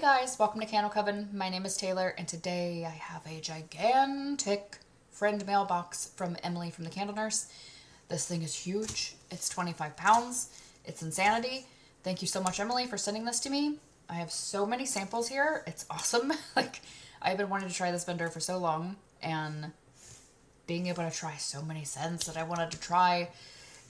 Hey guys, welcome to Coven. My name is Taylor, and today I have a gigantic friend mailbox from Emily from the Candle Nurse. This thing is huge. It's 25 pounds. It's insanity. Thank you so much, Emily, for sending this to me. I have so many samples here. It's awesome. I've been wanting to try this vendor for so long, and being able to try so many scents that I wanted to try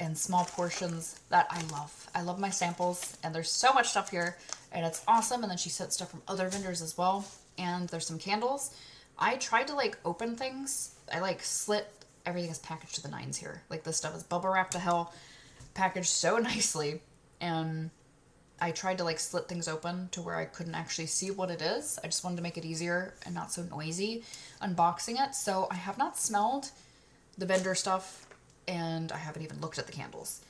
in small portions that I love. I love my samples, and there's so much stuff here, and it's awesome. And then she sent stuff from other vendors as well, and there's some candles. I tried to open things. I slit everything is packaged to the nines here. This stuff is bubble wrapped to hell, packaged so nicely, and I tried to slit things open to where I couldn't actually see what it is. I just wanted to make it easier and not so noisy unboxing it. So I have not smelled the vendor stuff, and I haven't even looked at the candles.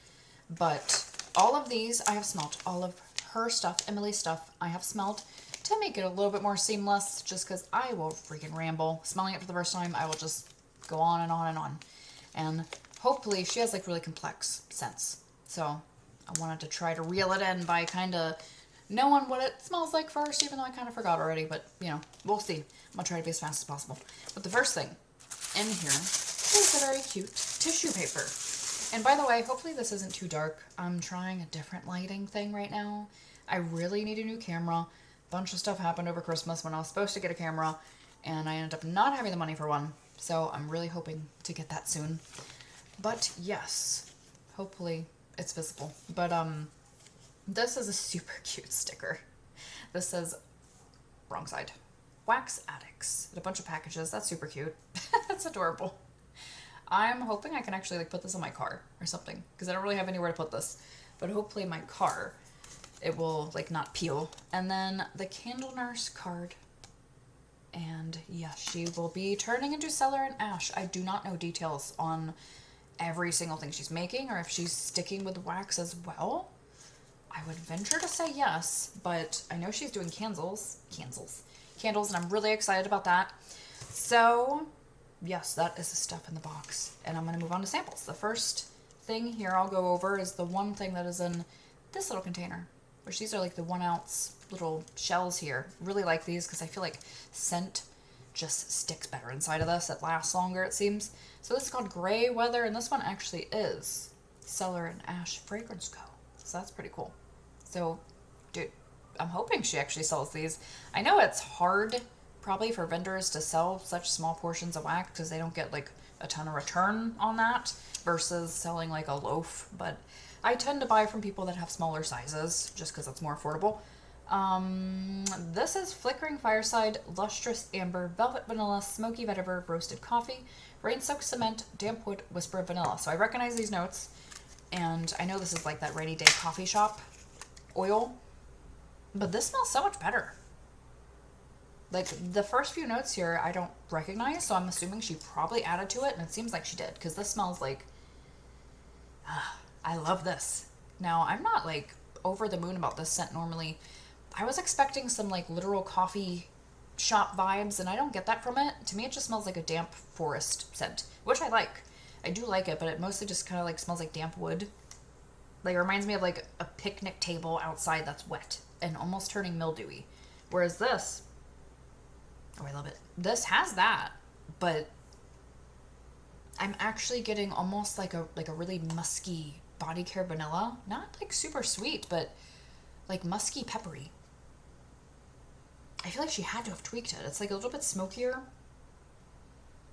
But all of these I have smelled. All of her stuff, Emily's stuff, I have smelled to make it a little bit more seamless, just because I will freaking ramble. Smelling it for the first time, I will just go on and on and on. And hopefully she has really complex scents. So I wanted to try to reel it in by kind of knowing what it smells like first, even though I kind of forgot already. But, we'll see. I'm going to try to be as fast as possible. But the first thing in here is a very cute tissue paper. And by the way, hopefully this isn't too dark. I'm trying a different lighting thing right now. I really need a new camera. A bunch of stuff happened over Christmas when I was supposed to get a camera, and I ended up not having the money for one. So I'm really hoping to get that soon. But yes, hopefully it's visible. But this is a super cute sticker. This says, wrong side, Wax Addicts. A bunch of packages. That's super cute. That's adorable. I'm hoping I can actually put this on my car or something, because I don't really have anywhere to put this. But hopefully my car, it will not peel. And then the Candle Nurse card. And yeah, she will be turning into Cellar Ash. I do not know details on every single thing she's making, or if she's sticking with wax as well. I would venture to say yes, but I know she's doing candles, and I'm really excited about that. So yes, that is the stuff in the box, and I'm going to move on to samples. The first thing here I'll go over is the one thing that is in this little container, which these are the 1 ounce little shells here. Really like these because I feel like scent just sticks better inside of this. It lasts longer, it seems. So this is called Gray Weather, and this one actually is Cellar Ash Fragrance Co. So that's pretty cool. So, dude, I'm hoping she actually sells these. I know it's hard probably for vendors to sell such small portions of wax because they don't get a ton of return on that versus selling a loaf, but I tend to buy from people that have smaller sizes just because it's more affordable. This is Flickering Fireside, Lustrous Amber, Velvet Vanilla, Smoky Vetiver, Roasted Coffee, Rain-Soaked Cement, Damp Wood, Whisper of Vanilla. So I recognize these notes, and I know this is that rainy day coffee shop oil, but this smells so much better. The first few notes here I don't recognize, so I'm assuming she probably added to it, and it seems like she did, because this smells I love this. Now, I'm not over the moon about this scent normally. I was expecting some literal coffee shop vibes, and I don't get that from it. To me, it just smells like a damp forest scent, which I like. I do like it, but it mostly just kind of smells like damp wood. It reminds me of a picnic table outside that's wet and almost turning mildewy. Whereas this, oh, I love it. This has that, but I'm actually getting almost like a really musky body care vanilla. Not super sweet, but musky peppery. I feel like she had to have tweaked it. It's a little bit smokier.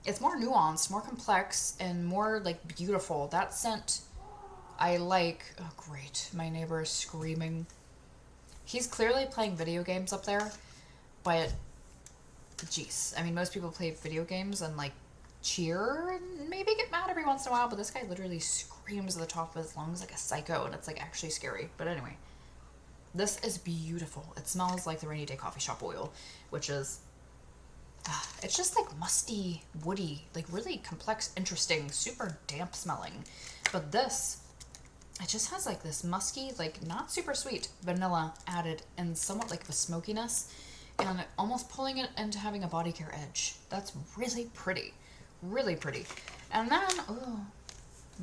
It's more nuanced, more complex, and more beautiful. That scent I like. Oh great, my neighbor is screaming. He's clearly playing video games up there, but jeez, I mean, most people play video games and cheer and maybe get mad every once in a while, but this guy literally screams at the top of his lungs like a psycho, and it's actually scary. But anyway, this is beautiful. It smells like the rainy day coffee shop oil, which is it's just musty, woody, really complex, interesting, super damp smelling. But this, it just has this musky, not super sweet vanilla added, and somewhat of a smokiness, and almost pulling it into having a body care edge. That's really pretty. Really pretty. And then, oh,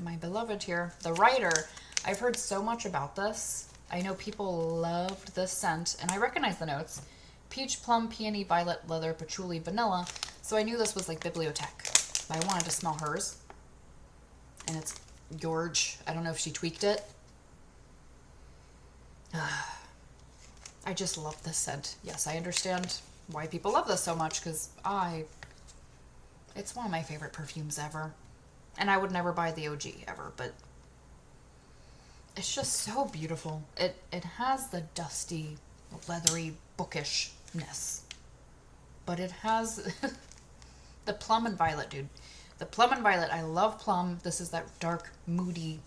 my beloved here, the writer. I've heard so much about this. I know people loved this scent, and I recognize the notes. peach, plum, peony, violet, leather, patchouli, vanilla. So I knew this was like bibliothèque. But I wanted to smell hers. And it's George. I don't know if she tweaked it. I just love this scent. Yes, I understand why people love this so much, because it's one of my favorite perfumes ever. And I would never buy the OG ever, but it's just so beautiful. It has the dusty, leathery bookishness, but it has the plum and violet, dude. The plum and violet, I love plum. This is that dark, moody,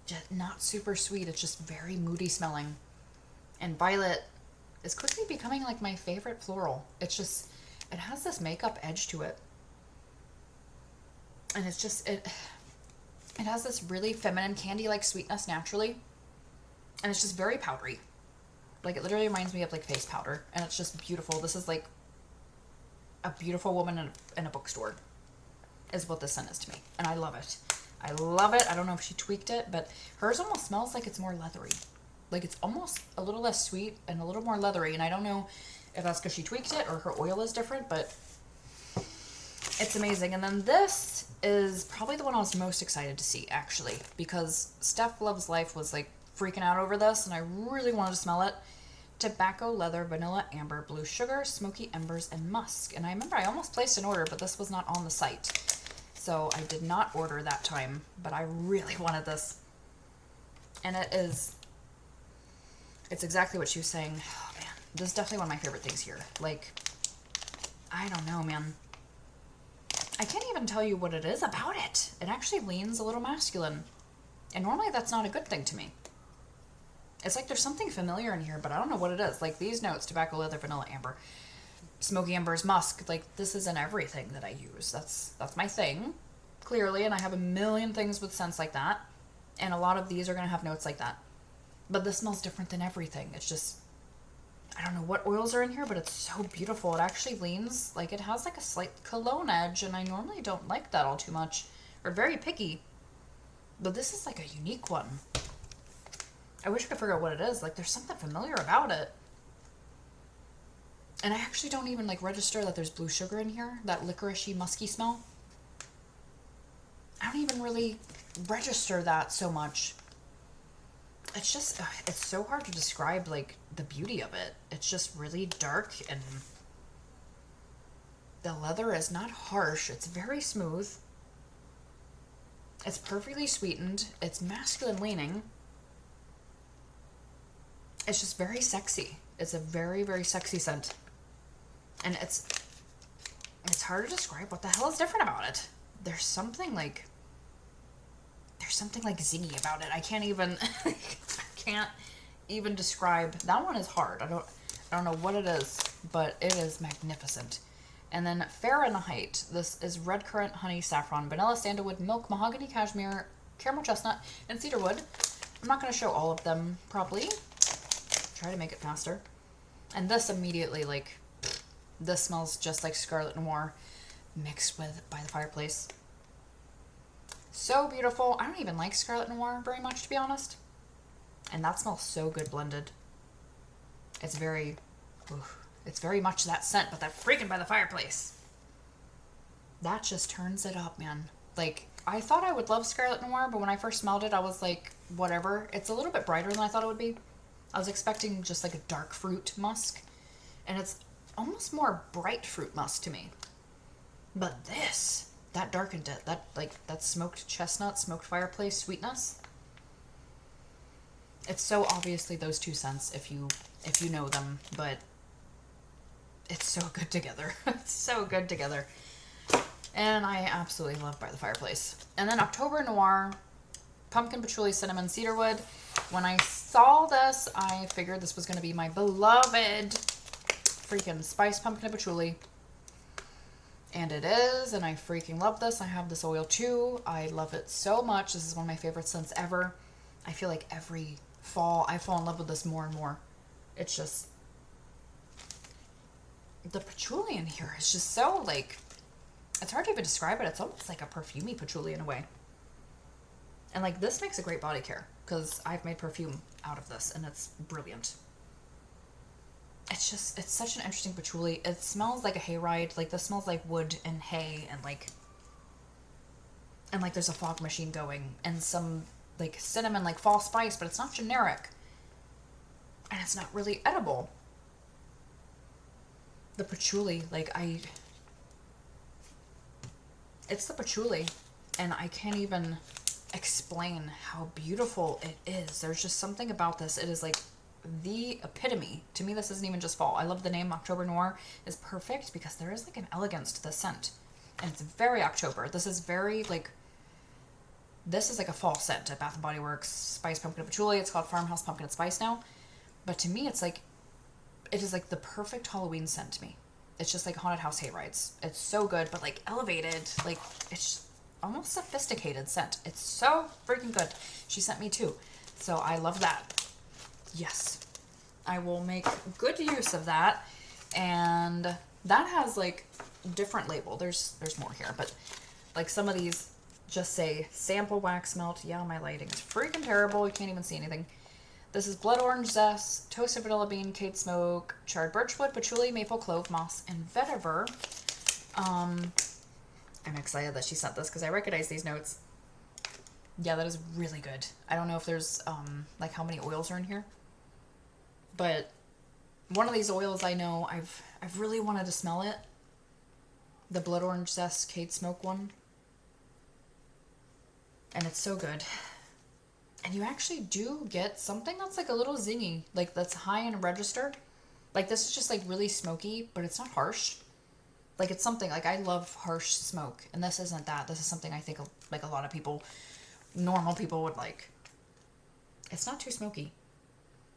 just not super sweet. It's just very moody smelling. And violet is quickly becoming like my favorite floral. It's just, it has this makeup edge to it. And it's just, it has this really feminine candy-like sweetness naturally. And it's just very powdery. Like, it literally reminds me of like face powder. And it's just beautiful. This is like a beautiful woman in a bookstore is what this scent is to me. And I love it. I love it. I don't know if she tweaked it, but hers almost smells like it's more leathery. Like, it's almost a little less sweet and a little more leathery. And I don't know if that's because she tweaked it or her oil is different, but it's amazing. And then this is probably the one I was most excited to see, actually, because Steph Loves Life was like freaking out over this, and I really wanted to smell it. Tobacco, leather, vanilla, amber, blue sugar, smoky embers, and musk. And I remember I almost placed an order, but this was not on the site. So I did not order that time, but I really wanted this. And it's exactly what she was saying. Oh, man, this is definitely one of my favorite things here. Like, I don't know, man. I can't even tell you what it is about it. It actually leans a little masculine. And normally that's not a good thing to me. It's like there's something familiar in here, but I don't know what it is. Like, these notes, tobacco, leather, vanilla, amber, smoky embers, musk. Like, this is in everything that I use. That's my thing, clearly. And I have a million things with scents like that. And a lot of these are going to have notes like that. But this smells different than everything. It's just, I don't know what oils are in here, but it's so beautiful. It actually leans, like, it has like a slight cologne edge, and I normally don't like that all too much, or very picky. But this is like a unique one. I wish I could figure out what it is. Like, there's something familiar about it. And I actually don't even like register that there's blue sugar in here, that licoricey, musky smell. I don't even really register that so much. It's just, it's so hard to describe, like, the beauty of it. It's just really dark, and the leather is not harsh. It's very smooth. It's perfectly sweetened. It's masculine leaning. It's just very sexy. It's a very, very sexy scent. And it's hard to describe what the hell is different about it. There's something like zingy about it. I can't even describe. That one is hard. I don't know what it is, but it is magnificent. And then Fahrenheit. This is red currant, honey, saffron, vanilla, sandalwood, milk, mahogany, cashmere, caramel chestnut, and cedarwood. I'm not going to show all of them probably. Try to make it faster. And this immediately, like, this smells just like Scarlet Noir mixed with By the Fireplace. So beautiful. I don't even like Scarlet Noir very much, to be honest. And that smells so good blended. It's very much that scent, but that freaking By the Fireplace. That just turns it up, man. Like, I thought I would love Scarlet Noir, but when I first smelled it, I was like, whatever. It's a little bit brighter than I thought it would be. I was expecting just like a dark fruit musk, and it's almost more bright fruit musk to me. But this, that darkened it, that smoked chestnut, smoked fireplace sweetness. It's so obviously those two scents if you know them, but it's so good together. It's so good together. And I absolutely love By the Fireplace. And then October Noir, pumpkin, patchouli, cinnamon, cedarwood. When I saw this, I figured this was going to be my beloved freaking spice pumpkin and patchouli. And it is, and I freaking love this. I have this oil too. I love it so much. This is one of my favorite scents ever. I feel like every fall I fall in love with this more and more. It's just, the patchouli in here is just so, like, it's hard to even describe it. It's almost like a perfumey patchouli in a way. And, like, this makes a great body care, because I've made perfume out of this, and it's brilliant. it's such an interesting patchouli. It smells like a hayride. Like, this smells like wood and hay and like there's a fog machine going and some like cinnamon, like fall spice, but it's not generic. And it's not really edible. The patchouli, it's the patchouli, and I can't even explain how beautiful it is. There's just something about this. It is like the epitome. To me, this isn't even just fall. I love the name October Noir is perfect because there is like an elegance to the scent. And it's very October. This is very like, this is like a fall scent at Bath & Body Works. Spice, pumpkin, and patchouli. It's called Farmhouse Pumpkin and Spice now. But to me, it's like, it is like the perfect Halloween scent to me. It's just like haunted house hayrides. It's so good, but like elevated. Like, it's almost sophisticated scent. It's so freaking good. She sent me 2. So I love that. Yes. I will make good use of that. And that has like different label. There's more here, but like some of these just say sample wax melt. Yeah, my lighting is freaking terrible. You can't even see anything. This is blood orange zest, toasted vanilla bean, Kate smoke, charred birchwood, patchouli, maple, clove, moss, and vetiver. I'm excited that she sent this because I recognize these notes. Yeah, that is really good. I don't know if there's like how many oils are in here, but one of these oils I know I've really wanted to smell it. The blood orange zest Kate smoke one, and it's so good. And you actually do get something that's like a little zingy, like that's high in register. Like this is just like really smoky, but it's not harsh. Like it's something like I love harsh smoke, and this isn't that. This is something I think like a lot of people, normal people would like. It's not too smoky,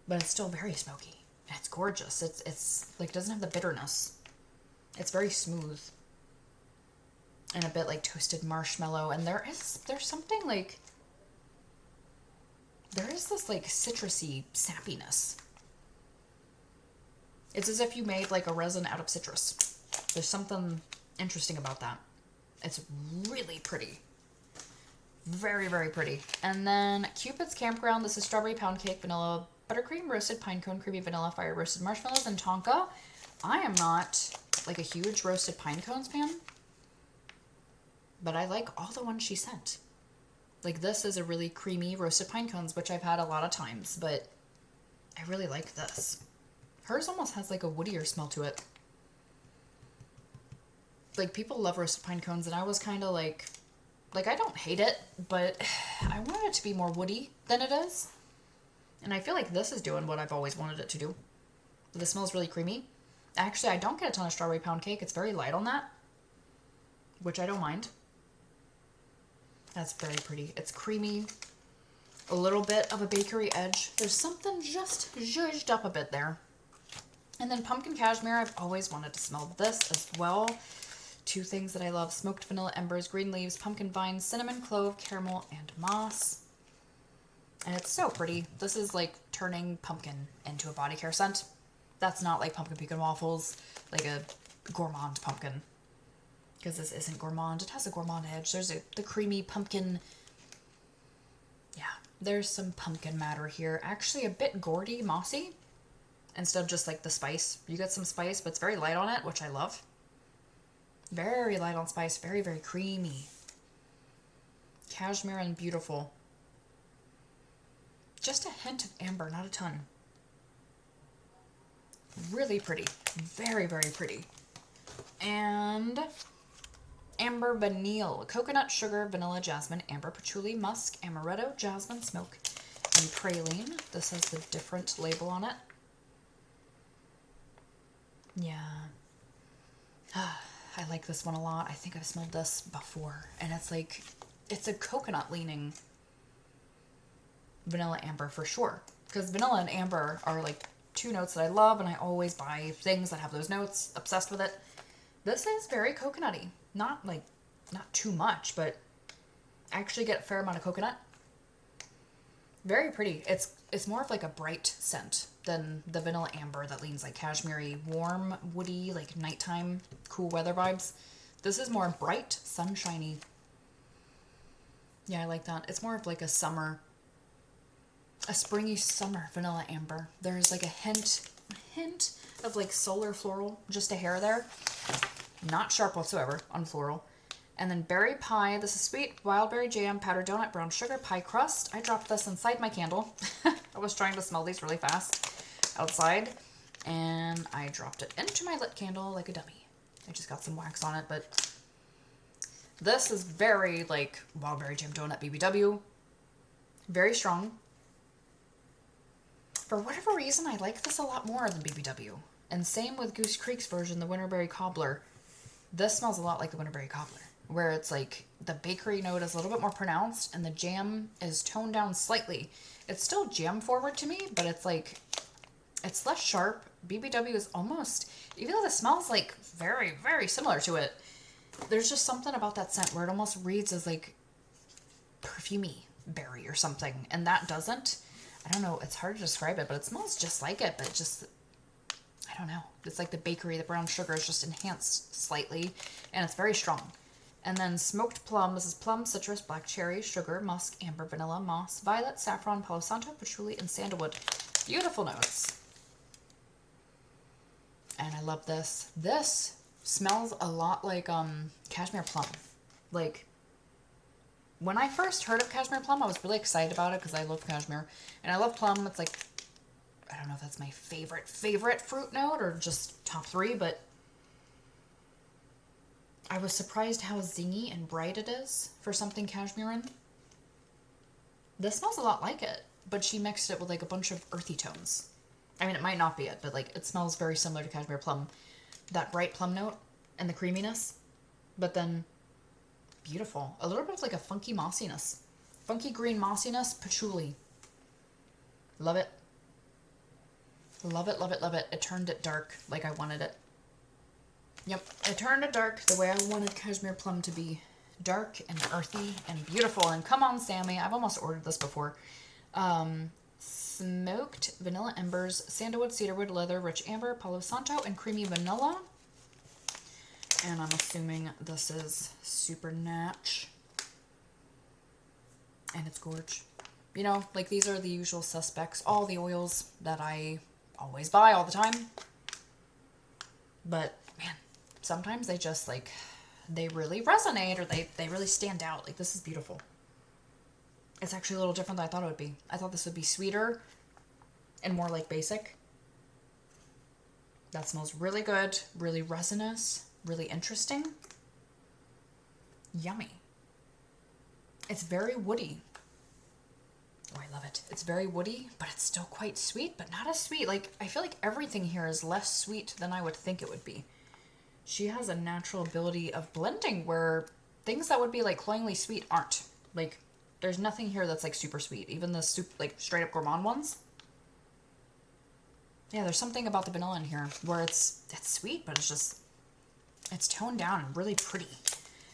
but it's still very smoky. And it's gorgeous. It's like doesn't have the bitterness. It's very smooth. And a bit like toasted marshmallow, and there's something like, there is this like citrusy sappiness. It's as if you made like a resin out of citrus. There's something interesting about that. It's really pretty. Very, very pretty. And then Cupid's Campground. This is strawberry pound cake, vanilla buttercream, roasted pine cone, creamy vanilla, fire roasted marshmallows, and tonka. I am not like a huge roasted pine cones fan, but I like all the ones she sent. Like this is a really creamy roasted pine cones, which I've had a lot of times, but I really like this. Hers almost has like a woodier smell to it. Like people love roasted pine cones, and I was kind of like I don't hate it, but I wanted it to be more woody than it is. And I feel like this is doing what I've always wanted it to do. This smells really creamy. Actually, I don't get a ton of strawberry pound cake. It's very light on that, which I don't mind. That's very pretty. It's creamy, a little bit of a bakery edge. There's something just zhuzhed up a bit there. And then pumpkin cashmere. I've always wanted to smell this as well. 2 things that I love: smoked vanilla embers, green leaves, pumpkin vines, cinnamon, clove, caramel, and moss. And it's so pretty. This is like turning pumpkin into a body care scent. That's not like pumpkin pecan waffles, like a gourmand pumpkin. Because this isn't gourmand. It has a gourmand edge. There's the creamy pumpkin. Yeah, there's some pumpkin matter here. Actually a bit gourdy, mossy. Instead of just like the spice. You get some spice, but it's very light on it, which I love. Very light on spice. Very, very creamy. Cashmere and beautiful. Just a hint of amber, not a ton. Really pretty. Very, very pretty. And amber vanille, coconut, sugar, vanilla, jasmine, amber, patchouli, musk, amaretto, jasmine, smoke, and praline. This has the different label on it. Yeah. I like this one a lot. I think I've smelled this before, and it's like, it's a coconut leaning vanilla amber for sure. Because vanilla and amber are like 2 notes that I love, and I always buy things that have those notes. Obsessed with it. This is very coconutty. Not too much, but I actually get a fair amount of coconut. Very pretty. It's more of like a bright scent than the vanilla amber that leans like cashmere, warm, woody, like nighttime, cool weather vibes. This is more bright, sunshiny. Yeah, I like that. It's more of like a springy summer vanilla amber. There's like a hint hint of like solar floral, just a hair there. Not sharp whatsoever on floral. And then berry pie. This is sweet wild berry jam, powdered donut, brown sugar, pie crust. I dropped this inside my candle. I was trying to smell these really fast outside. And I dropped it into my lit candle like a dummy. I just got some wax on it, but this is very like wild berry jam donut BBW. Very strong. For whatever reason, I like this a lot more than BBW. And same with Goose Creek's version, the Winterberry Cobbler. This smells a lot like the Winterberry Cobbler, where it's like the bakery note is a little bit more pronounced and the jam is toned down slightly. It's still jam forward to me, but it's like, it's less sharp. BBW is almost, even though the smells like very, very similar to it, there's just something about that scent where it almost reads as like perfumey berry or something. And that doesn't. I don't know. It's hard to describe it, but it smells just like it, but just, I don't know. It's like the bakery, the brown sugar is just enhanced slightly, and it's very strong. And then smoked plum. This is plum, citrus, black cherry, sugar, musk, amber, vanilla, moss, violet, saffron, palo santo, patchouli, and sandalwood. Beautiful notes. And I love this. This smells a lot like cashmere plum. Like, when I first heard of cashmere plum, I was really excited about it because I love cashmere. And I love plum. It's like, I don't know if that's my favorite fruit note or just top 3, but I was surprised how zingy and bright it is for something cashmere. This smells a lot like it, but she mixed it with like a bunch of earthy tones. I mean, it might not be it, but like it smells very similar to cashmere plum. That bright plum note and the creaminess, but then beautiful. A little bit of like a funky mossiness. Funky green mossiness, patchouli. Love it. Love it, love it, love it. It turned it dark like I wanted it. Yep, it turned it dark the way I wanted cashmere plum to be. Dark and earthy and beautiful. And come on, Sami. I've almost ordered this before. Smoked vanilla embers, sandalwood, cedarwood, leather, rich amber, palo santo, and creamy vanilla. And I'm assuming this is super natch. And it's gorge. You know, like these are the usual suspects. All the oils that I always buy all the time. But, man, sometimes they just, like, they really resonate or they really stand out. Like, this is beautiful. It's actually a little different than I thought it would be. I thought this would be sweeter and more, like, basic. That smells really good, really resinous, really interesting. Yummy. It's very woody. Oh, I love it. It's very woody, but it's still quite sweet, but not as sweet. Like, I feel like everything here is less sweet than I would think it would be. She has a natural ability of blending where things that would be, like, cloyingly sweet aren't. Like, there's nothing here that's, like, super sweet. Even the like, straight-up gourmand ones. Yeah, there's something about the vanilla in here where it's sweet, but it's just, it's toned down and really pretty.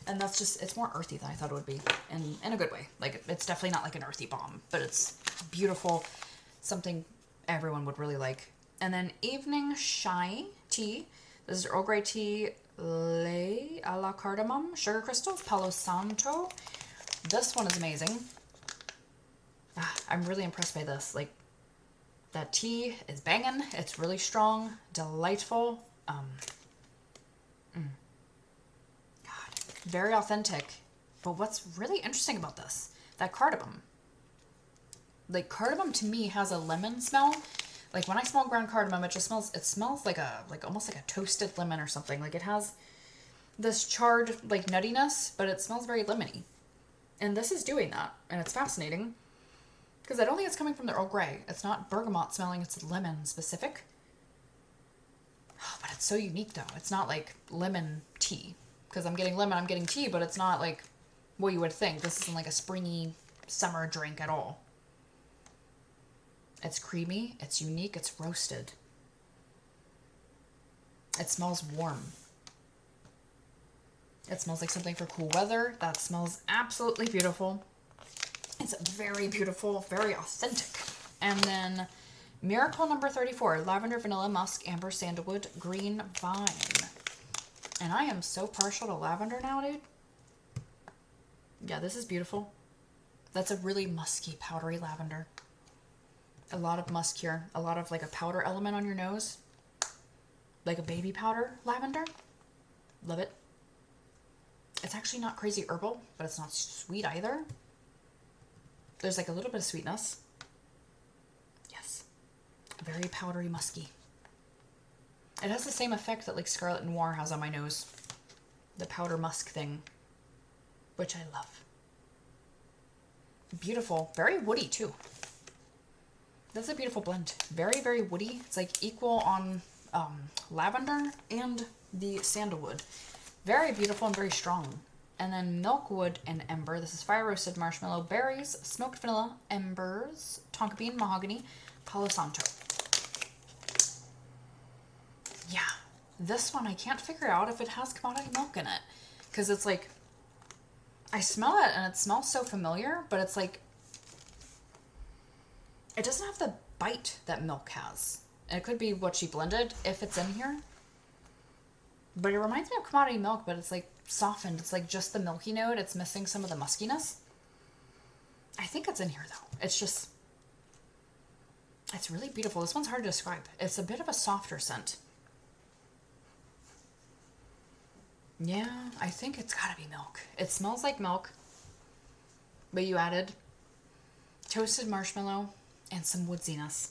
And that's just, it's more earthy than I thought it would be. And in a good way. Like, it's definitely not like an earthy bomb, but it's beautiful. Something everyone would really like. And then Evening Shai Tea. This is Earl Grey tea, lait a la cardamom, sugar crystals, palo santo. This one is amazing. I'm really impressed by this. Like, that tea is banging. It's really strong, delightful. Very authentic. But what's really interesting about this, that cardamom. Like, cardamom to me has a lemon smell. Like, when I smell ground cardamom, it smells like almost like a toasted lemon or something. Like, it has this charred, like, nuttiness, but it smells very lemony. And this is doing that, and it's fascinating. Because I don't think it's coming from the Earl Grey. It's not bergamot smelling, it's lemon specific. Oh, but it's so unique, though. It's not like lemon tea. Because I'm getting lemon, I'm getting tea, but it's not like what you would think. This isn't like a springy summer drink at all. It's creamy, it's unique, it's roasted. It smells warm. It smells like something for cool weather. That smells absolutely beautiful. It's very beautiful, very authentic. And then Miracle number 34, lavender, vanilla, musk, amber, sandalwood, green vine. And I am so partial to lavender now, dude. Yeah, this is beautiful. That's a really musky, powdery lavender. A lot of musk here. A lot of like a powder element on your nose. like a baby powder lavender. Love it. It's actually not crazy herbal, but it's not sweet either. There's like a little bit of sweetness. Yes. Very powdery musky. It has the same effect that like Scarlet Noir has on my nose. The powder musk thing. Which I love. Beautiful. Very woody too. That's a beautiful blend. Very, very woody. It's like equal on lavender and the sandalwood. Very beautiful and very strong. And then Milkwood and Ember. This is fire roasted marshmallow, berries, smoked vanilla, embers, tonka bean, mahogany, Palo Santo. Yeah, this one I can't figure out if it has commodity milk in it. Because it's like, I smell it and it smells so familiar, but it's like, it doesn't have the bite that milk has. And it could be what she blended if it's in here. But it reminds me of commodity milk, but it's like softened. It's like just the milky note. It's missing some of the muskiness. I think it's in here though. It's just, it's really beautiful. This one's hard to describe. It's a bit of a softer scent. Yeah, I think it's gotta be milk. It smells like milk, but you added toasted marshmallow and some woodsiness.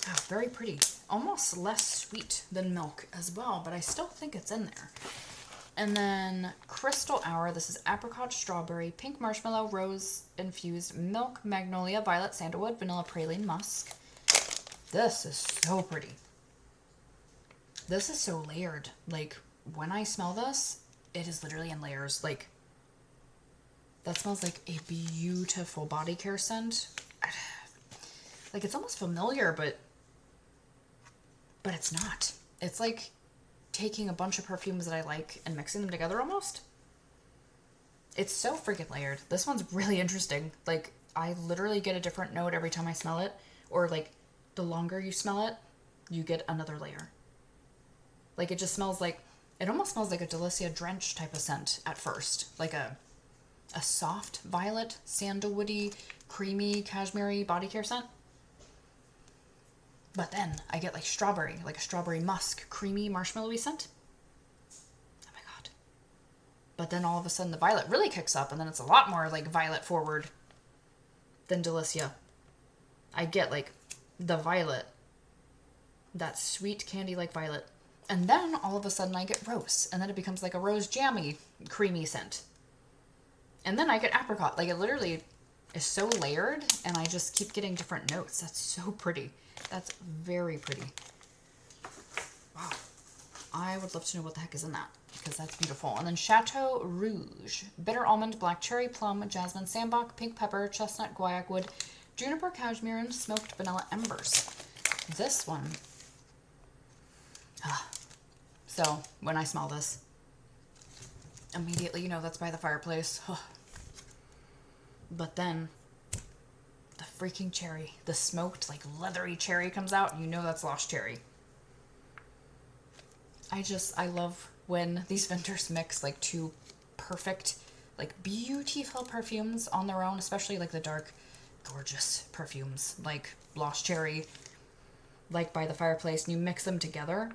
Oh, very pretty. Almost less sweet than milk as well, but I still think it's in there. And then Crystal Hour. This is apricot, strawberry, pink marshmallow, rose infused milk, magnolia, violet, sandalwood, vanilla, praline, musk. This is so pretty. This is so layered. Like, when I smell this, it is literally in layers. Like, that smells like a beautiful body care scent. Like, it's almost familiar, but it's not. It's like taking a bunch of perfumes that I like and mixing them together almost. It's so freaking layered. This one's really interesting. Like, I literally get a different note every time I smell it. Or, like, the longer you smell it, you get another layer. Like, it just smells like, it almost smells like a Delicia Drench type of scent at first. Like a soft violet, sandalwoody, creamy, cashmere body care scent. But then I get like strawberry, like a strawberry musk, creamy, marshmallowy scent. Oh my god. But then all of a sudden the violet really kicks up, and then it's a lot more like violet forward than Delicia. I get like the violet, that sweet candy like violet. And then all of a sudden I get rose, and then it becomes like a rose jammy, creamy scent. And then I get apricot. Like, it literally is so layered, and I just keep getting different notes. That's so pretty. That's very pretty. Wow. I would love to know what the heck is in that, because that's beautiful. And then Château Rouge. Bitter almond, black cherry, plum, jasmine sambac, pink pepper, chestnut guaiac wood, juniper, cashmere, and smoked vanilla embers. This one. So, when I smell this, immediately you know that's by the fireplace. But then, the freaking cherry, the smoked, like, leathery cherry comes out, and you know that's lost cherry. I love when these vendors mix, like, two perfect, like, beautiful perfumes on their own, especially, like, the dark, gorgeous perfumes, like lost cherry, like by the fireplace, and you mix them together.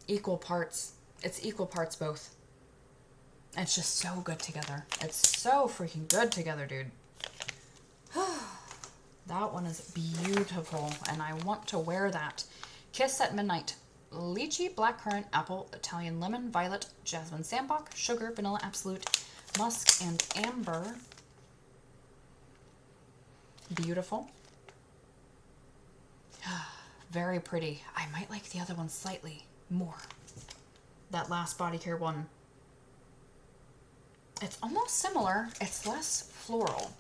Equal parts. It's equal parts both. It's just so good together. It's so freaking good together, dude. That one is beautiful, and I want to wear that. Kiss at Midnight. Lychee, blackcurrant, apple, Italian lemon, violet, jasmine sambac, sugar, vanilla absolute, musk, and amber. Beautiful. Very pretty. I might like the other one slightly more. That last body care one. It's almost similar. It's less floral.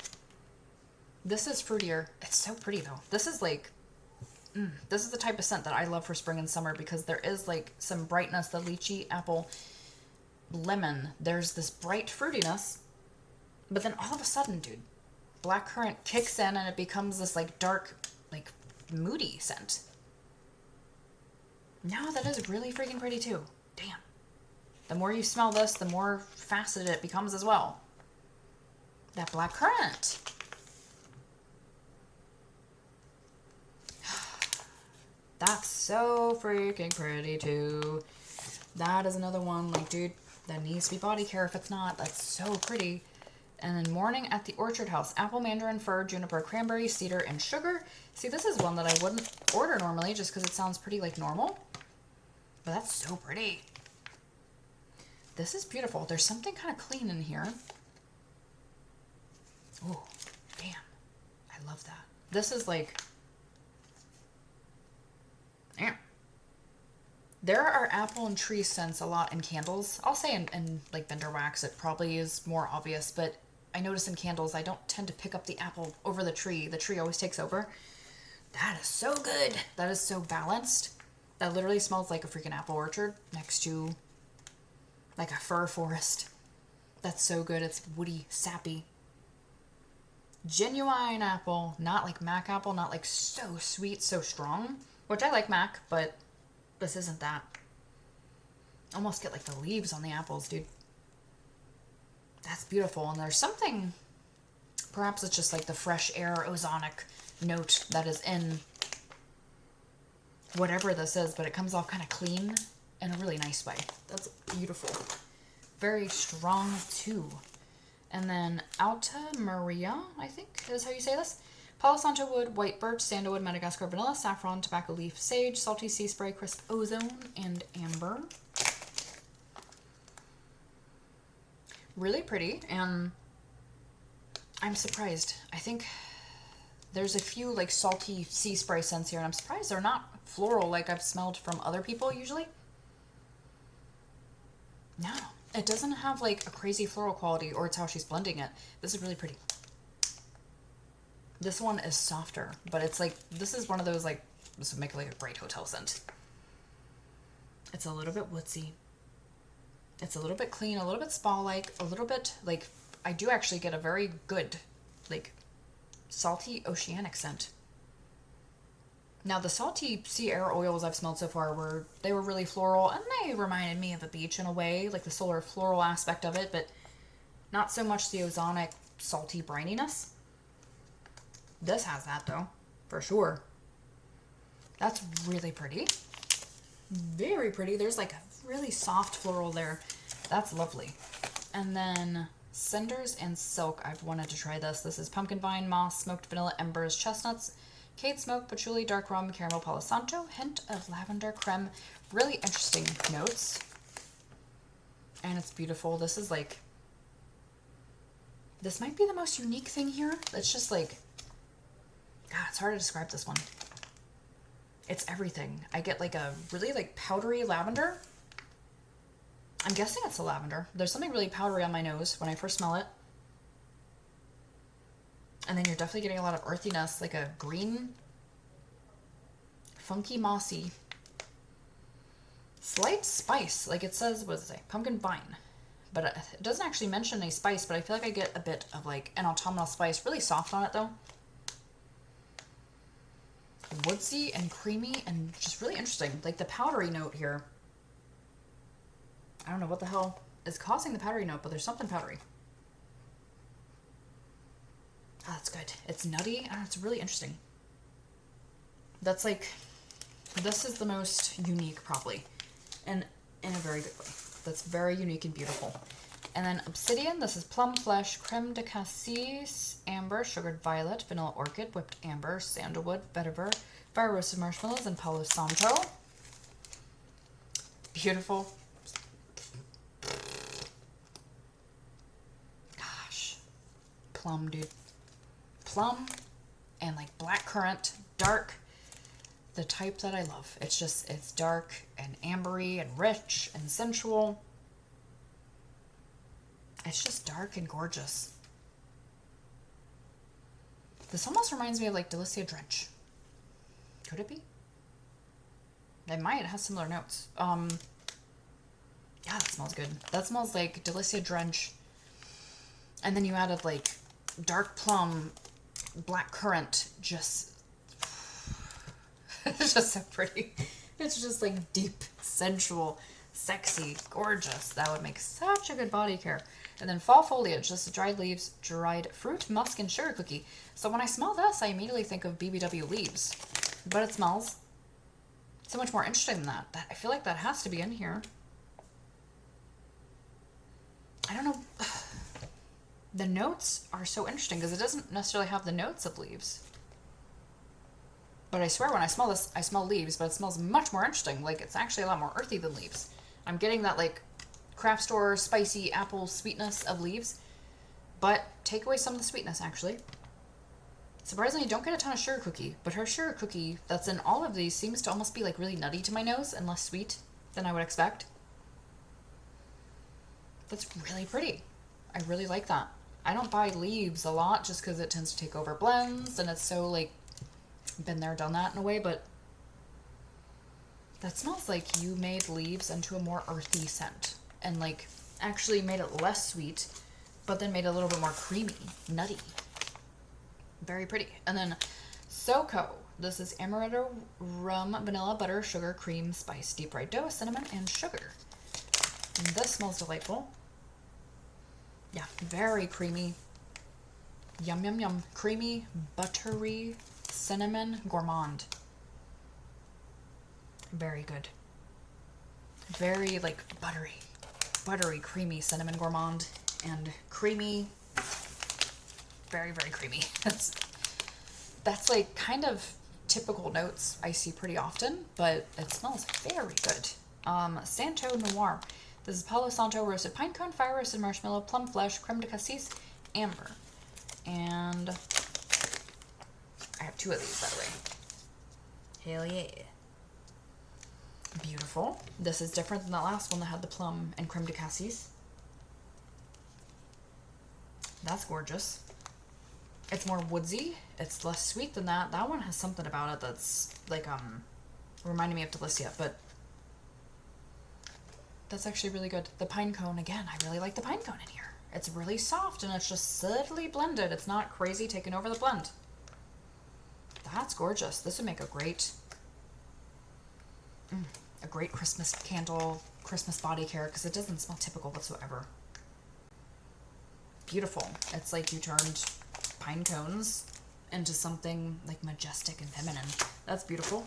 This is fruitier. It's so pretty though. This is like, this is the type of scent that I love for spring and summer, because there is like some brightness, the lychee, apple, lemon. There's this bright fruitiness, but then all of a sudden, dude, blackcurrant kicks in and it becomes this like dark, like moody scent. No, that is really freaking pretty too. Damn. The more you smell this, the more faceted it becomes as well. That blackcurrant. That's so freaking pretty too. That is another one, like, dude, that needs to be body care if it's not. That's so pretty. And then Morning at the Orchard House. Apple, mandarin, fir, juniper, cranberry, cedar, and sugar. See, this is one that I wouldn't order normally just because it sounds pretty like normal. But that's so pretty. This is beautiful. There's something kind of clean in here. Oh, damn. I love that. This is like... Damn. There are apple and tree scents a lot in candles. I'll say in like vendor wax, it probably is more obvious, but I notice in candles, I don't tend to pick up the apple over the tree. The tree always takes over. That is so good. That is so balanced. That literally smells like a freaking apple orchard next to like a fir forest. That's so good. It's woody, sappy. Genuine apple, not like Mac apple, not like so sweet, so strong, which I like Mac, but this isn't that. Almost get like the leaves on the apples, dude. That's beautiful. And there's something, perhaps it's just like the fresh air ozonic note that is in whatever this is, but it comes off kind of clean in a really nice way. That's beautiful. Very strong too. And then Alta Marea, I think is how you say this. Palo Santo wood, white birch, sandalwood, Madagascar vanilla, saffron, tobacco leaf, sage, salty sea spray, crisp ozone, and amber. Really pretty, and I'm surprised. I think there's a few like salty sea spray scents here, and I'm surprised they're not floral like I've smelled from other people usually. No, it doesn't have like a crazy floral quality, or it's how she's blending it. This is really pretty. This one is softer, but it's like, this is one of those like, this would make like a great hotel scent. It's a little bit woodsy. It's a little bit clean, a little bit spa-like, a little bit like, I do actually get a very good, like, salty oceanic scent. Now, the salty sea air oils I've smelled so far they were really floral, and they reminded me of a beach in a way, like the solar floral aspect of it, but not so much the ozonic salty brininess. This has that though, for sure. That's really pretty. Very pretty. There's like a really soft floral there. That's lovely. And then Cinders and Silk. I've wanted to try this. This is pumpkin vine, moss, smoked vanilla, embers, chestnuts, Cade smoke, patchouli, dark rum, caramel, palo santo, hint of lavender, creme. Really interesting notes. And it's beautiful. This is like, this might be the most unique thing here. It's just like, God, it's hard to describe this one. It's everything. I get like a really like powdery lavender. I'm guessing it's a lavender. There's something really powdery on my nose when I first smell it. And then you're definitely getting a lot of earthiness, like a green, funky, mossy, slight spice. Like it says, what does it say? Pumpkin vine. But it doesn't actually mention a spice, but I feel like I get a bit of like an autumnal spice. Really soft on it though. Woodsy and creamy and just really interesting. Like the powdery note here. I don't know what the hell is causing the powdery note, but there's something powdery. Oh, that's good. It's nutty. I don't know, it's really interesting. That's like, this is the most unique probably. And in a very good way. That's very unique and beautiful. And then Obsidian, this is plum flesh, creme de cassis, amber, sugared violet, vanilla orchid, whipped amber, sandalwood, vetiver, fire roasted marshmallows, and palo santo. Beautiful. Gosh. Plum, dude. Plum and like black currant, dark, the type that I love. It's just, it's dark and ambery and rich and sensual. It's just dark and gorgeous. This almost reminds me of like Delicia Drench. Could it be? It might. It has similar notes. Yeah, that smells good. That smells like Delicia Drench. And then you added like dark plum, black currant. Just, it's just so pretty. It's just like deep, sensual, sexy, gorgeous. That would make such a good body care. And then fall foliage, this is dried leaves, dried fruit, musk, and sugar cookie. So when I smell this, I immediately think of BBW leaves. But it smells so much more interesting than that. I feel like that has to be in here. I don't know. The notes are so interesting because it doesn't necessarily have the notes of leaves. But I swear when I smell this, I smell leaves, but it smells much more interesting. Like, it's actually a lot more earthy than leaves. I'm getting that, like, craft store spicy apple sweetness of leaves, but take away some of the sweetness, actually. Surprisingly, you don't get a ton of sugar cookie, but her sugar cookie that's in all of these seems to almost be, like, really nutty to my nose and less sweet than I would expect. That's really pretty. I really like that. I don't buy leaves a lot just because it tends to take over blends, and it's so, like, been there, done that in a way, but that smells like you made leaves into a more earthy scent and like actually made it less sweet, but then made it a little bit more creamy, nutty. Very pretty. And then SoCo. This is amaretto, rum, vanilla, butter, sugar, cream, spice, deep fried dough, cinnamon, and sugar. And this smells delightful. Yeah, very creamy. Yum, yum, yum. Creamy, buttery, cinnamon gourmand. Very good. Very like buttery, creamy cinnamon gourmand and creamy, very, very creamy. That's like kind of typical notes I see pretty often, but it smells very good. Santo Noir. This is Palo Santo roasted pine cone, fire roasted marshmallow, plum flesh, creme de cassis, amber. And I have 2 of these, by the way. Hell yeah. Beautiful. This is different than that last one that had the plum and creme de cassis. That's gorgeous. It's more woodsy. It's less sweet than that. That one has something about it that's like, reminding me of Delicia, but that's actually really good. The pine cone, again, I really like the pine cone in here. It's really soft and it's just subtly blended. It's not crazy taking over the blend. That's gorgeous. This would make a great Christmas candle, Christmas body care, because it doesn't smell typical whatsoever. Beautiful. It's like you turned pine cones into something like majestic and feminine. That's beautiful.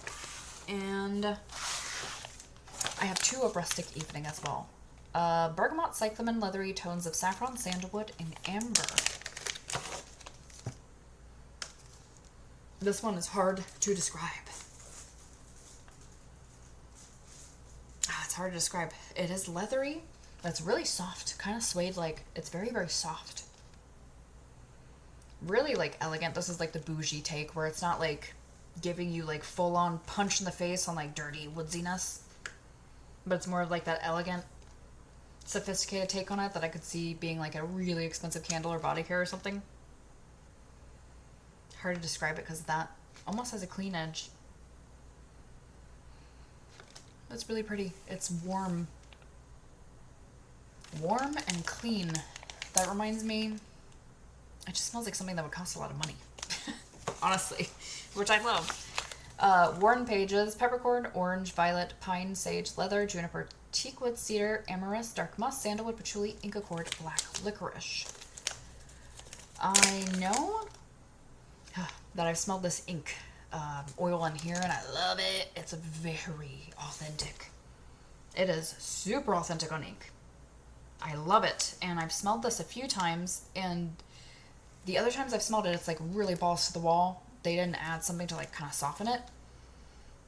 And I have 2 of Rustic Evening as well. Bergamot, cyclamen, leathery tones of saffron, sandalwood, and amber. This one is hard to describe. It's hard to describe. It is leathery, but it's really soft, kind of suede like. It's very, very soft. Really like elegant. This is like the bougie take where it's not like giving you like full on punch in the face on like dirty woodsiness, but it's more of like that elegant, sophisticated take on it that I could see being like a really expensive candle or body care or something. Hard to describe it because that almost has a clean edge. That's really pretty. It's warm. Warm and clean. That reminds me, it just smells like something that would cost a lot of money. Honestly, which I love. Worn pages, peppercorn, orange, violet, pine, sage, leather, juniper, teakwood, cedar, amorous, dark musk, sandalwood, patchouli, ink accord, black licorice. I know that I've smelled this ink oil in here and I love it. It's very authentic. It is super authentic on ink. I love it. And I've smelled this a few times, and the other times I've smelled it, it's like really balls to the wall. They didn't add something to like kind of soften it.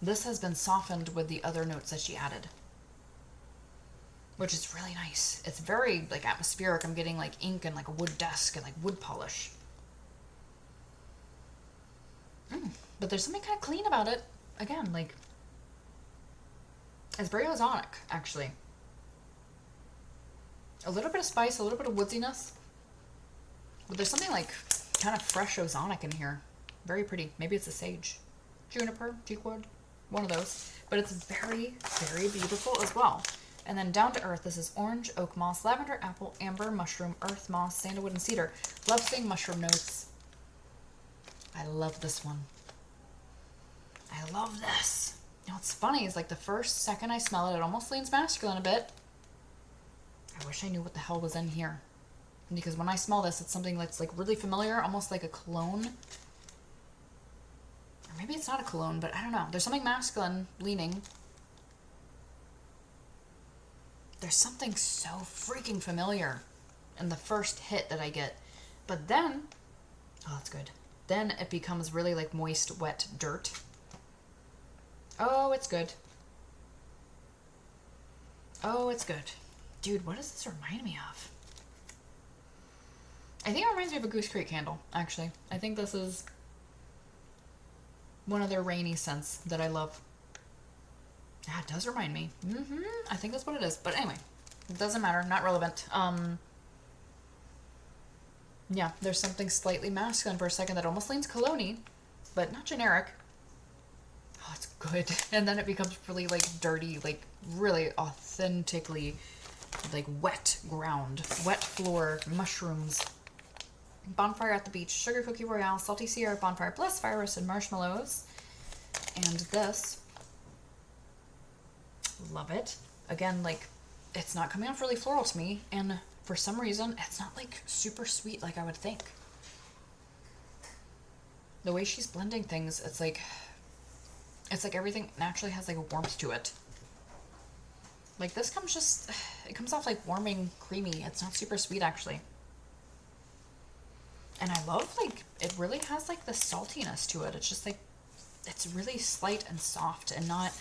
This has been softened with the other notes that she added, which is really nice. It's very like atmospheric. I'm getting like ink and like a wood desk and like wood polish. But there's something kind of clean about it. Again, like, it's very ozonic, actually. A little bit of spice, a little bit of woodsiness. But there's something like kind of fresh ozonic in here. Very pretty. Maybe it's a sage. Juniper, teakwood, one of those. But it's very, very beautiful as well. And then down to earth, this is orange, oak moss, lavender, apple, amber, mushroom, earth moss, sandalwood, and cedar. Love seeing mushroom notes. I love this one. I love this. You know, what's funny is like the first second I smell it, it almost leans masculine a bit. I wish I knew what the hell was in here. Because when I smell this, it's something that's like really familiar, almost like a cologne. maybe it's not a cologne, but I don't know. There's something masculine leaning. There's something so freaking familiar in the first hit that I get. But then, oh, that's good. Then it becomes really like moist, wet dirt. Oh, it's good. Oh, it's good. Dude, what does this remind me of? I think it reminds me of a Goose Creek candle, actually. I think this is one of their rainy scents that I love. Yeah, it does remind me. I think that's what it is. But anyway, it doesn't matter. Not relevant. Yeah, there's something slightly masculine for a second that almost leans cologne-y, but not generic. Oh, it's good. And then it becomes really, like, dirty, like, really authentically, like, wet ground. Wet floor, mushrooms. Bonfire at the Beach, Sugar Cookie Royale, Salty Sierra, Bonfire Bliss, Fire Roasted Marshmallows. And this, love it. Again, like, it's not coming off really floral to me, and for some reason, it's not, like, super sweet like I would think. The way she's blending things, it's like everything naturally has, like, a warmth to it. Like, this comes just, it comes off, like, warming, creamy. It's not super sweet, actually. And I love, like, it really has, like, the saltiness to it. It's just, like, it's really slight and soft and not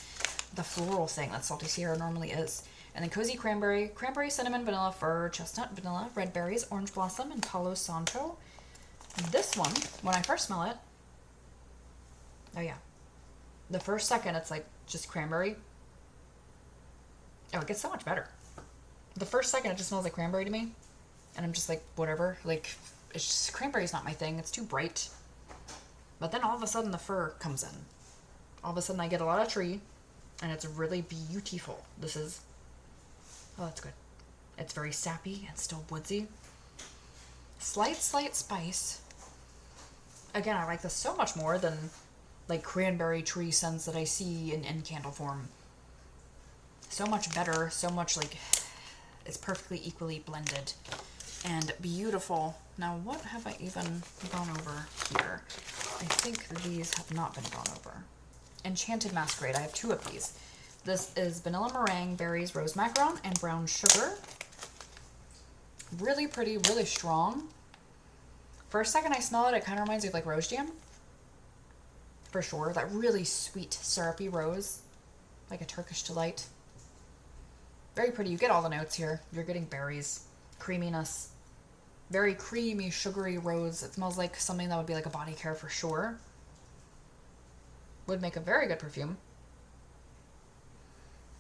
the floral thing that Salty Sierra normally is. And then Cozy Cranberry, Cranberry, Cinnamon, Vanilla, Fir, Chestnut, Vanilla, Red Berries, Orange Blossom, and Palo Santo. This one, when I first smell it, oh yeah, the first second it's, like, just cranberry. Oh, it gets so much better. The first second it just smells like cranberry to me. And I'm just like, whatever, like, it's just, cranberry's not my thing. It's too bright. But then all of a sudden the fir comes in. All of a sudden I get a lot of tree, and it's really beautiful. This is, oh, that's good. It's very sappy and still woodsy. Slight spice. Again, I like this so much more than, like, cranberry tree scents that I see in candle form. So much better, so much, like, it's perfectly equally blended and beautiful. Now, what have I even gone over here? I think these have not been gone over. Enchanted Masquerade. I have two of these. This is vanilla meringue, berries, rose macaron, and brown sugar. Really pretty, really strong. First second I smell it, it kind of reminds me of, like, rose jam. For sure. That really sweet, syrupy rose. Like a Turkish delight. Very pretty. You get all the notes here. You're getting berries, creaminess, very creamy, sugary rose. It smells like something that would be like a body care for sure. Would make a very good perfume.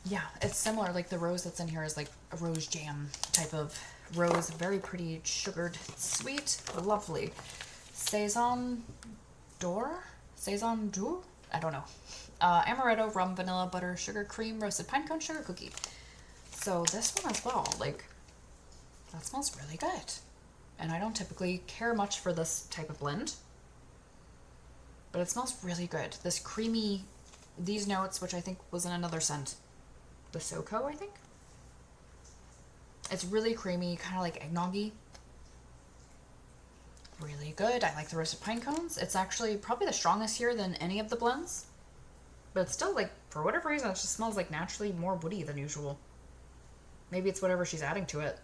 Yeah, it's similar. Like, the rose that's in here is like a rose jam type of rose. Very pretty, sugared, sweet, lovely. Saison D'or? Saison D'or? I don't know. Amaretto, rum, vanilla, butter, sugar, cream, roasted pine cone, sugar cookie. So this one as well, like, that smells really good. And I don't typically care much for this type of blend, but it smells really good. This creamy, these notes, which I think was in another scent, the SoCo, I think. It's really creamy, kind of like eggnoggy. Really good. I like the roasted pine cones. It's actually probably the strongest here than any of the blends, but it's still, like, for whatever reason, it just smells like naturally more woody than usual. Maybe it's whatever she's adding to it.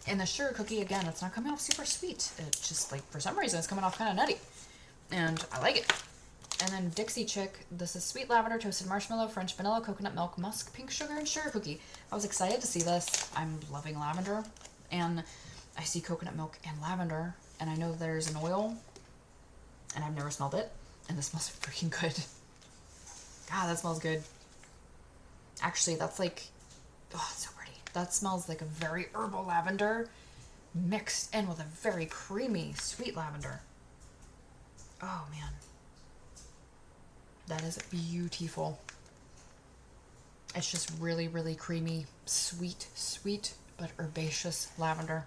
And the sugar cookie, again, it's not coming off super sweet. It's just, like, for some reason, it's coming off kind of nutty. And I like it. And then Dixie Chic. This is sweet lavender, toasted marshmallow, French vanilla, coconut milk, musk, pink sugar, and sugar cookie. I was excited to see this. I'm loving lavender. And I see coconut milk and lavender. And I know there's an oil. And I've never smelled it. And this smells freaking good. God, that smells good. Actually, that's like... oh, it's so pretty. That smells like a very herbal lavender mixed in with a very creamy, sweet lavender. Oh, man. That is beautiful. It's just really, really creamy, sweet, but herbaceous lavender.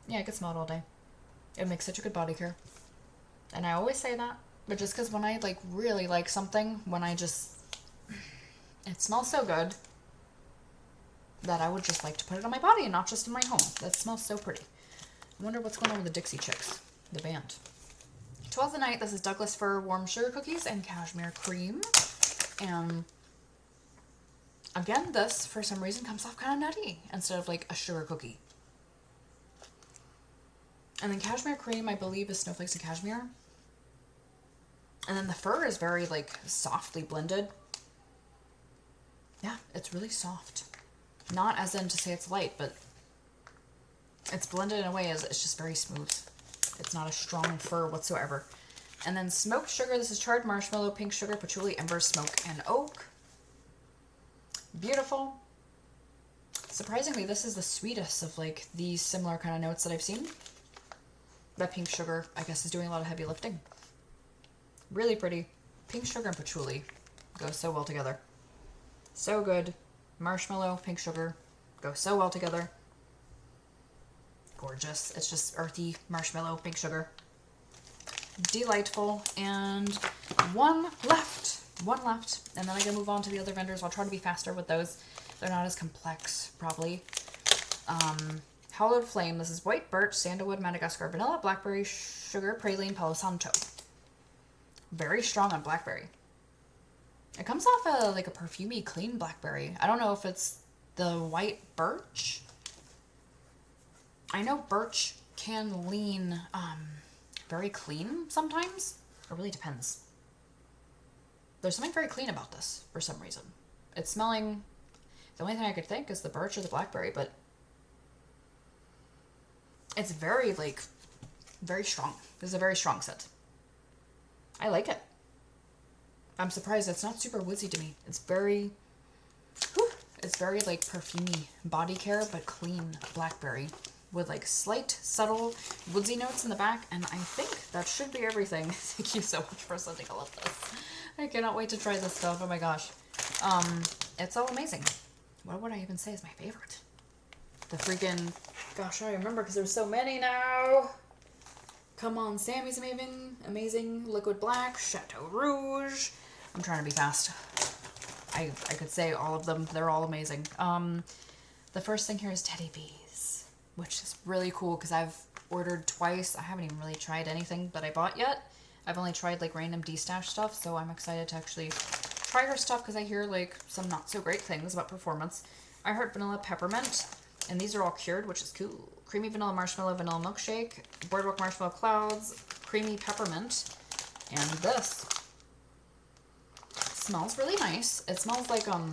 Yeah, I could smell it all day. It makes such a good body care. And I always say that, but just because when I, like, really like something, when I just... it smells so good that I would just like to put it on my body and not just in my home. That smells so pretty. I wonder what's going on with the Dixie Chicks, the band. Twas the Night. This is Douglas fir warm sugar cookies and cashmere cream. And again, this for some reason comes off kind of nutty instead of like a sugar cookie. And then cashmere cream, I believe, is snowflakes and cashmere. And then the fir is very like softly blended. Yeah, it's really soft. Not as in to say it's light, but it's blended in a way as it's just very smooth. It's not a strong fir whatsoever. And then smoked sugar. This is charred marshmallow, pink sugar, patchouli, embers, smoke, and oak. Beautiful. Surprisingly, this is the sweetest of like these similar kind of notes that I've seen. That pink sugar, I guess, is doing a lot of heavy lifting. Really pretty. Pink sugar and patchouli go so well together. So good. Marshmallow, pink sugar go so well together. Gorgeous. It's just earthy marshmallow, pink sugar. Delightful. And one left. One left. And then I'm going to move on to the other vendors. I'll try to be faster with those. They're not as complex, probably. Hallowed Flame. This is white birch, sandalwood, Madagascar vanilla, blackberry sugar, praline, Palo Santo. Very strong on blackberry. It comes off like a perfumey, clean blackberry. I don't know if it's the white birch. I know birch can lean very clean sometimes. It really depends. There's something very clean about this for some reason. It's smelling... The only thing I could think is the birch or the blackberry, but it's very, like, very strong. This is a very strong scent. I like it. I'm surprised it's not super woodsy to me. It's very, it's very, like, perfumey body care, but clean blackberry with, like, slight, subtle woodsy notes in the back, and I think that should be everything. Thank you so much for sending all of this. I cannot wait to try this stuff. Oh my gosh. It's all amazing. What would I even say is my favorite? The freaking... Gosh, I remember because there's so many now. Come on, Sami's amazing. Liquid Black, Château Rouge. I'm trying to be fast. I could say all of them. They're all amazing. The first thing here is Teddy Bees, which is really cool because I've ordered twice. I haven't even really tried anything that I bought yet. I've only tried like random D-Stash stuff, so I'm excited to actually try her stuff because I hear like some not so great things about performance. I heard vanilla peppermint, and these are all cured, which is cool. Creamy vanilla marshmallow, vanilla milkshake, boardwalk marshmallow clouds, creamy peppermint, and this smells really nice. It smells like yeah,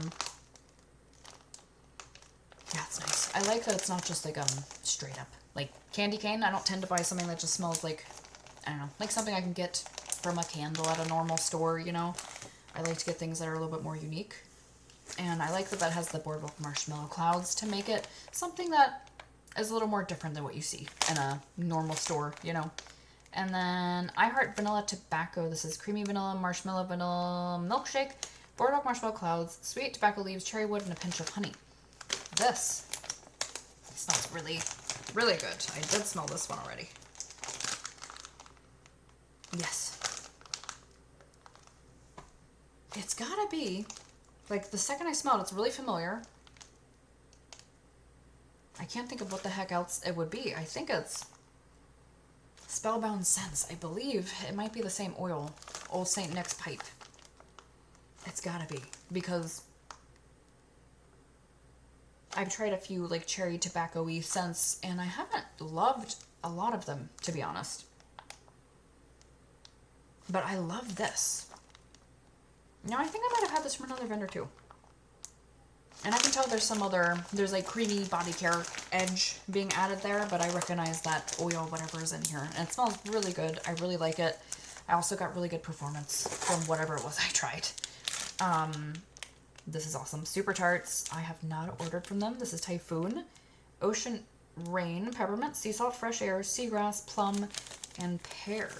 it's nice. I like that it's not just like straight up like candy cane. I don't tend to buy something that just smells like, I don't know, like something I can get from a candle at a normal store, you know. I like to get things that are a little bit more unique. And I like that that has the boardwalk marshmallow clouds to make it something that is a little more different than what you see in a normal store, you know. And then I Heart Vanilla Tobacco. This is creamy vanilla, marshmallow, vanilla milkshake, boardwalk marshmallow clouds, sweet tobacco leaves, cherry wood, and a pinch of honey. This smells really, really good. I did smell this one already. Yes. It's gotta be, like, the second I smelled, it's really familiar. I can't think of what the heck else it would be. I think it's Spellbound Scents. I believe it might be the same oil. Old St. Nick's pipe. It's gotta be, because I've tried a few, like, cherry tobacco-y scents, and I haven't loved a lot of them, to be honest. But I love this. Now, I think I might have had this from another vendor, too. And I can tell there's like creamy body care edge being added there, but I recognize that oil, whatever is in here. And it smells really good. I really like it. I also got really good performance from whatever it was I tried. This is awesome. Super Tarts. I have not ordered from them. This is Typhoon, Ocean Rain, Peppermint, Sea Salt, Fresh Air, Seagrass, Plum, and Pear.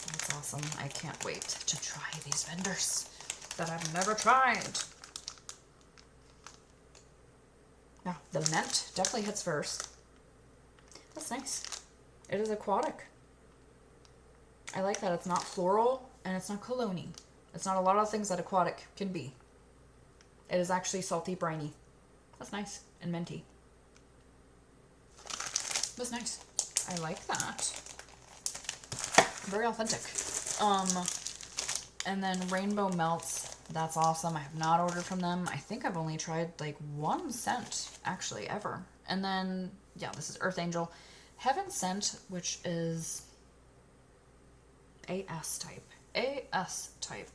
That's awesome. I can't wait to try these vendors that I've never tried. Now, the mint definitely hits first. That's nice. It is aquatic. I like that it's not floral and it's not cologne-y. It's not a lot of things that aquatic can be. It is actually salty, briny. That's nice. And minty. That's nice. I like that. Very authentic. And then Rainbow Melts. That's awesome. I have not ordered from them. I think I've only tried like one scent actually ever. And then, yeah, this is Earth Angel. Heaven Scent, which is AS type. AS type.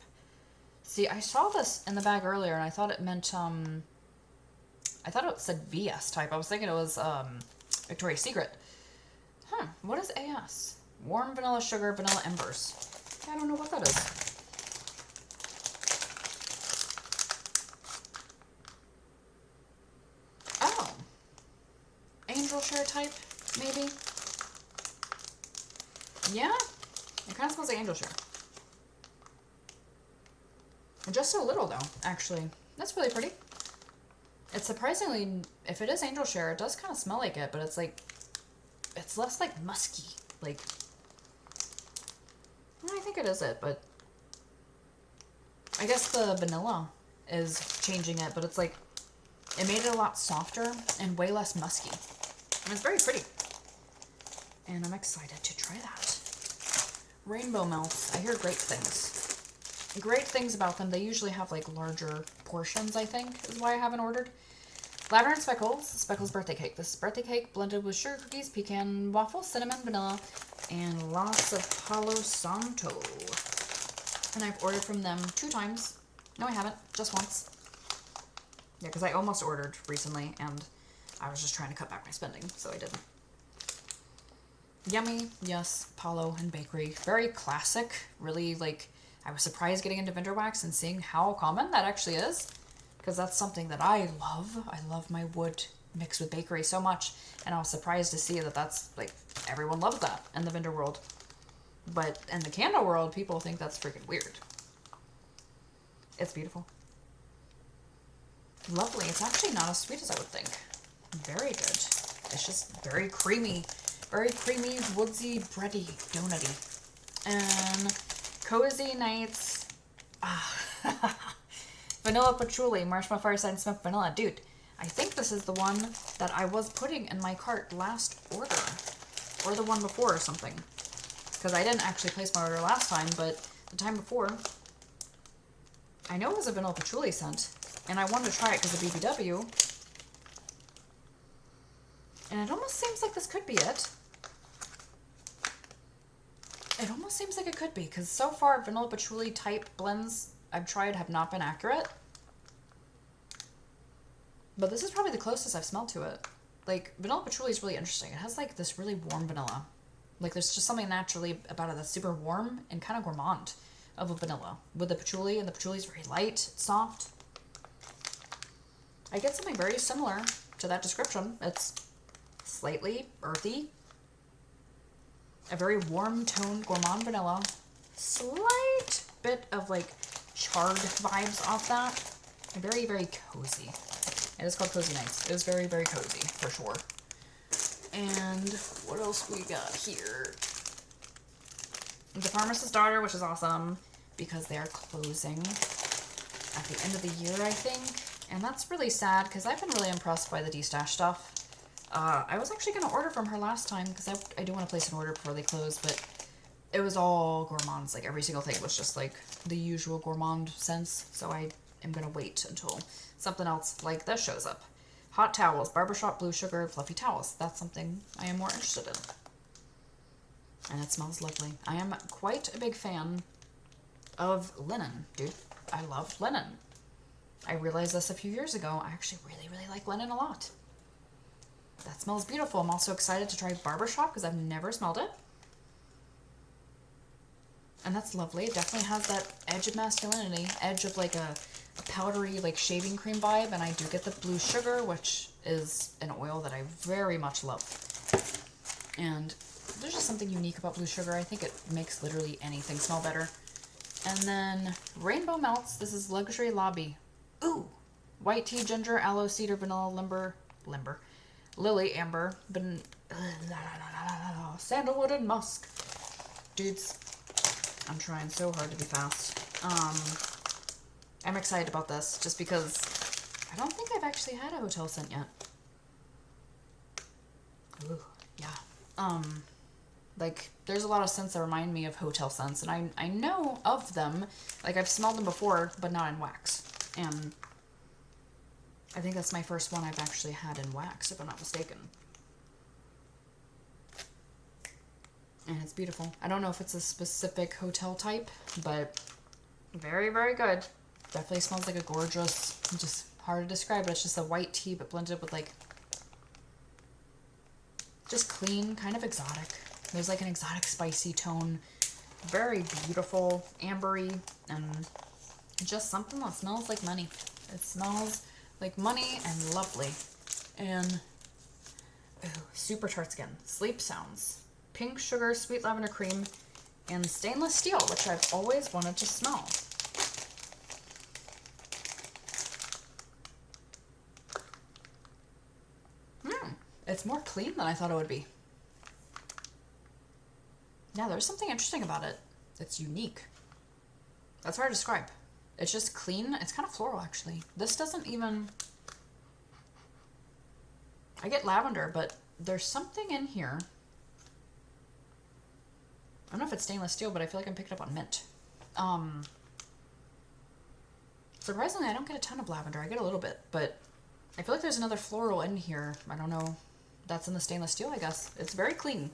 See, I saw this in the bag earlier and I thought it meant, I thought it said VS type. I was thinking it was, Victoria's Secret. What is AS? Warm Vanilla Sugar, Vanilla Embers. I don't know what that is. Oh. Angel Share type, maybe? Yeah? It kind of smells like Angel Share. Just a little, though, actually. That's really pretty. It's surprisingly, if it is Angel Share, it does kind of smell like it, but it's like, it's less like musky. Like, I think it is it, but I guess the vanilla is changing it, but it's like, it made it a lot softer and way less musky. And it's very pretty. And I'm excited to try that. Rainbow Melts. I hear great things. Great things about them. They usually have like larger portions, I think, is why I haven't ordered. Lavender and Speckles. Speckles birthday cake. This is birthday cake blended with sugar cookies, pecan waffle, cinnamon, vanilla, and lots of Palo Santo. And I've ordered from them 2 times. No, I haven't. Just once. Yeah, because I almost ordered recently, and I was just trying to cut back my spending, so I didn't. Yummy, yes, Palo and Bakery. Very classic. Really, like, I was surprised getting into Vendor Wax and seeing how common that actually is, because that's something that I love. I love my wood mixed with bakery so much, and I was surprised to see that that's, like, everyone loves that in the vendor world. But in the candle world, people think that's freaking weird. It's beautiful. Lovely. It's actually not as sweet as I would think. Very good. It's just very creamy, woodsy, bready, donutty. And Cozy Nights. Vanilla Patchouli, Marshmallow Fireside and Smoked Vanilla. Dude, I think this is the one that I was putting in my cart last order. Or the one before or something. Because I didn't actually place my order last time, but the time before, I know it was a Vanilla Patchouli scent. And I wanted to try it because of BBW. And it almost seems like this could be it. It almost seems like it could be, because so far Vanilla Patchouli type blends I've tried have not been accurate. But this is probably the closest I've smelled to it. Like, Vanilla Patchouli is really interesting. It has like this really warm vanilla. Like, there's just something naturally about it that's super warm and kind of gourmand of a vanilla. With the patchouli, and the patchouli is very light, soft. I get something very similar to that description. It's slightly earthy. A very warm toned gourmand vanilla. Slight bit of like charred vibes off that. And very, very cozy. It is called Cozy Nights. It is very, very cozy, for sure. And what else we got here? The Pharmacist's Daughter, which is awesome because they are closing at the end of the year, I think. And that's really sad because I've been really impressed by the D-Stash stuff. I was actually going to order from her last time because I do want to place an order before they close, but it was all gourmands. Like, every single thing was just like the usual gourmand scents. So I am going to wait until something else like this shows up. Hot towels, barbershop blue sugar, fluffy towels. That's something I am more interested in. And it smells lovely. I am quite a big fan of linen, dude. I love linen. I realized this a few years ago. I actually really, really like linen a lot. That smells beautiful. I'm also excited to try barbershop because I've never smelled it. And that's lovely. It definitely has that edge of masculinity, edge of like a powdery like shaving cream vibe. And I do get the blue sugar, which is an oil that I very much love. And there's just something unique about blue sugar. I think it makes literally anything smell better. And then Rainbow Melts. This is Luxury Lobby. Ooh! White tea, ginger, aloe, cedar, vanilla, lily, amber, sandalwood, and musk. Dudes, I'm trying so hard to be fast. I'm excited about this just because I don't think I've actually had a hotel scent yet. Ooh, yeah. Like, there's a lot of scents that remind me of hotel scents, and I know of them. Like, I've smelled them before, but not in wax. And I think that's my first one I've actually had in wax, if I'm not mistaken. And it's beautiful. I don't know if it's a specific hotel type, but very, very good. Definitely smells like a gorgeous, just hard to describe, but it's just a white tea, but blended with like, just clean, kind of exotic. There's like an exotic spicy tone. Very beautiful, ambery, and just something that smells like money. It smells like money and lovely. And ooh, super tart skin. Sleep Sounds. Pink sugar, sweet lavender cream, and stainless steel, which I've always wanted to smell. It's more clean than I thought it would be. Yeah, there's something interesting about it. It's unique. That's hard to describe. It's just clean. It's kind of floral, actually. This doesn't even... I get lavender, but there's something in here. I don't know if it's stainless steel, but I feel like I'm picking up on mint. Surprisingly, I don't get a ton of lavender. I get a little bit, but I feel like there's another floral in here. I don't know. That's in the stainless steel, I guess. It's very clean.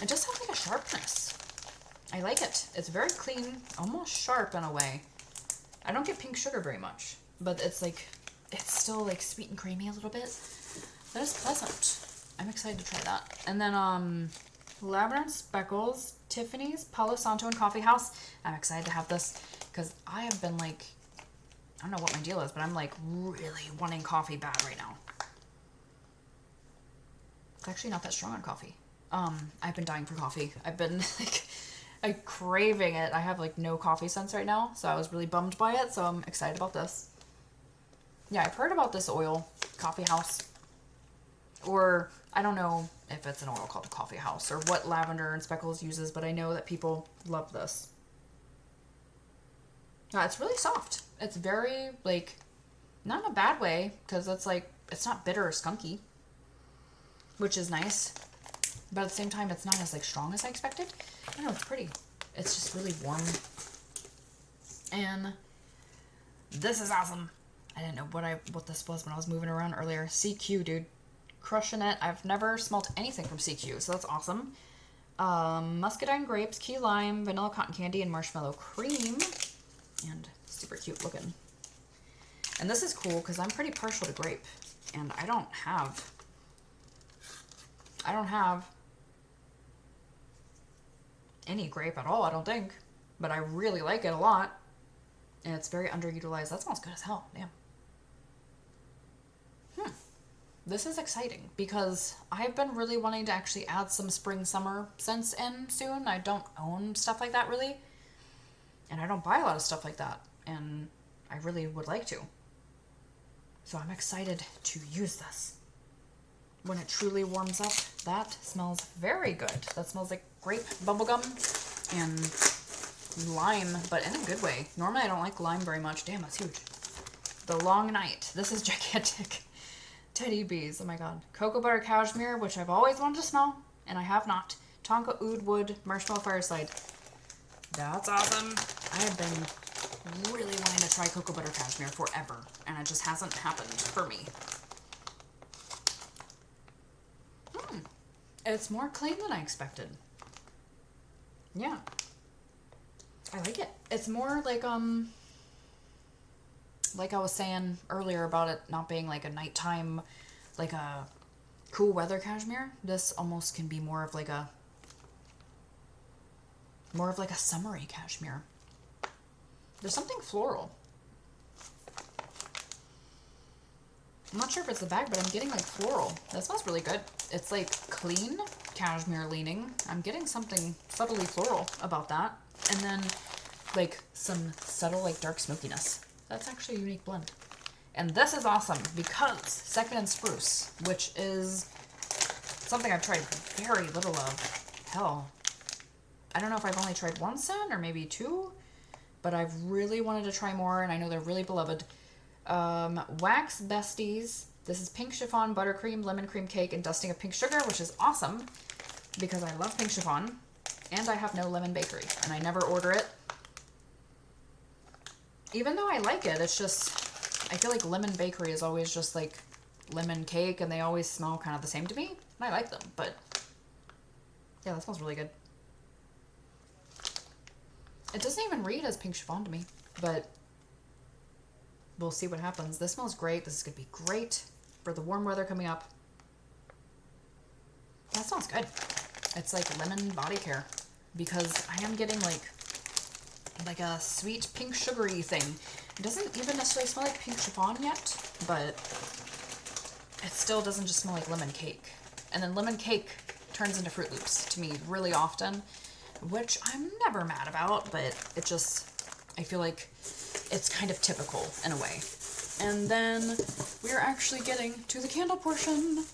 It just has like a sharpness. I like it. It's very clean, almost sharp in a way. I don't get pink sugar very much, but it's like, it's still like sweet and creamy a little bit. That is pleasant. I'm excited to try that. And then Lavender and Speckles, Tiffany's, Palo Santo, and Coffee House. I'm excited to have this because I have been like, I don't know what my deal is, but I'm like really wanting coffee bad right now. It's actually not that strong on coffee. I've been dying for coffee. I've been like craving it. I have like no coffee sense right now, so I was really bummed by it. So I'm excited about this. Yeah, I've heard about this oil, Coffee House. Or I don't know if it's an oil called a Coffee House or what Lavender and Speckles uses, but I know that people love this. Yeah, it's really soft. It's very, like, not in a bad way, because it's like, it's not bitter or skunky, which is nice. But at the same time, it's not as, like, strong as I expected. I don't know, it's pretty. It's just really warm. And this is awesome. I didn't know what this was when I was moving around earlier. CQ, dude. Crushing it. I've never smelled anything from CQ, so that's awesome. Muscadine grapes, key lime, vanilla cotton candy, and marshmallow cream. And super cute looking. And this is cool because I'm pretty partial to grape. And I don't have any grape at all, I don't think. But I really like it a lot. And it's very underutilized. That smells good as hell. Damn. This is exciting because I've been really wanting to actually add some spring summer scents in soon. I don't own stuff like that really. And I don't buy a lot of stuff like that. And I really would like to. So I'm excited to use this. When it truly warms up, that smells very good. That smells like grape, bubblegum, and lime, but in a good way. Normally I don't like lime very much. Damn, that's huge. The Long Night. This is gigantic. Teddy bees. Oh my god. Cocoa butter cashmere, which I've always wanted to smell, and I have not. Tonka oud wood marshmallow fireside. That's awesome. I have been really wanting to try cocoa butter cashmere forever, and it just hasn't happened for me. It's more clean than I expected. Yeah. I like it. It's more like I was saying earlier about it not being like a nighttime, like a cool weather cashmere. This almost can be more of like a summery cashmere. There's something floral. I'm not sure if it's the bag, but I'm getting like floral. That smells really good. It's like clean cashmere leaning. I'm getting something subtly floral about that. And then like some subtle like dark smokiness. That's actually a unique blend. And this is awesome because Second and Spruce, which is something I've tried very little of. Hell, I don't know if I've only tried one scent or maybe two, but I've really wanted to try more, and I know they're really beloved. Wax Besties, This is pink chiffon, buttercream, lemon cream cake, and dusting of pink sugar, which is awesome because I love pink chiffon. And I have no lemon bakery, and I never order it. Even though I like it, it's just, I feel like lemon bakery is always just like lemon cake, and they always smell kind of the same to me. And I like them, but yeah, that smells really good. It doesn't even read as pink chiffon to me, but we'll see what happens. This smells great. This is going to be great for the warm weather coming up. That smells good. It's like lemon body care because I am getting like a sweet pink sugary thing. It doesn't even necessarily smell like pink chiffon yet, but it still doesn't just smell like lemon cake. And then lemon cake turns into Fruit Loops to me really often, which I'm never mad about, but it just, I feel like it's kind of typical in a way. And then we're actually getting to the candle portion.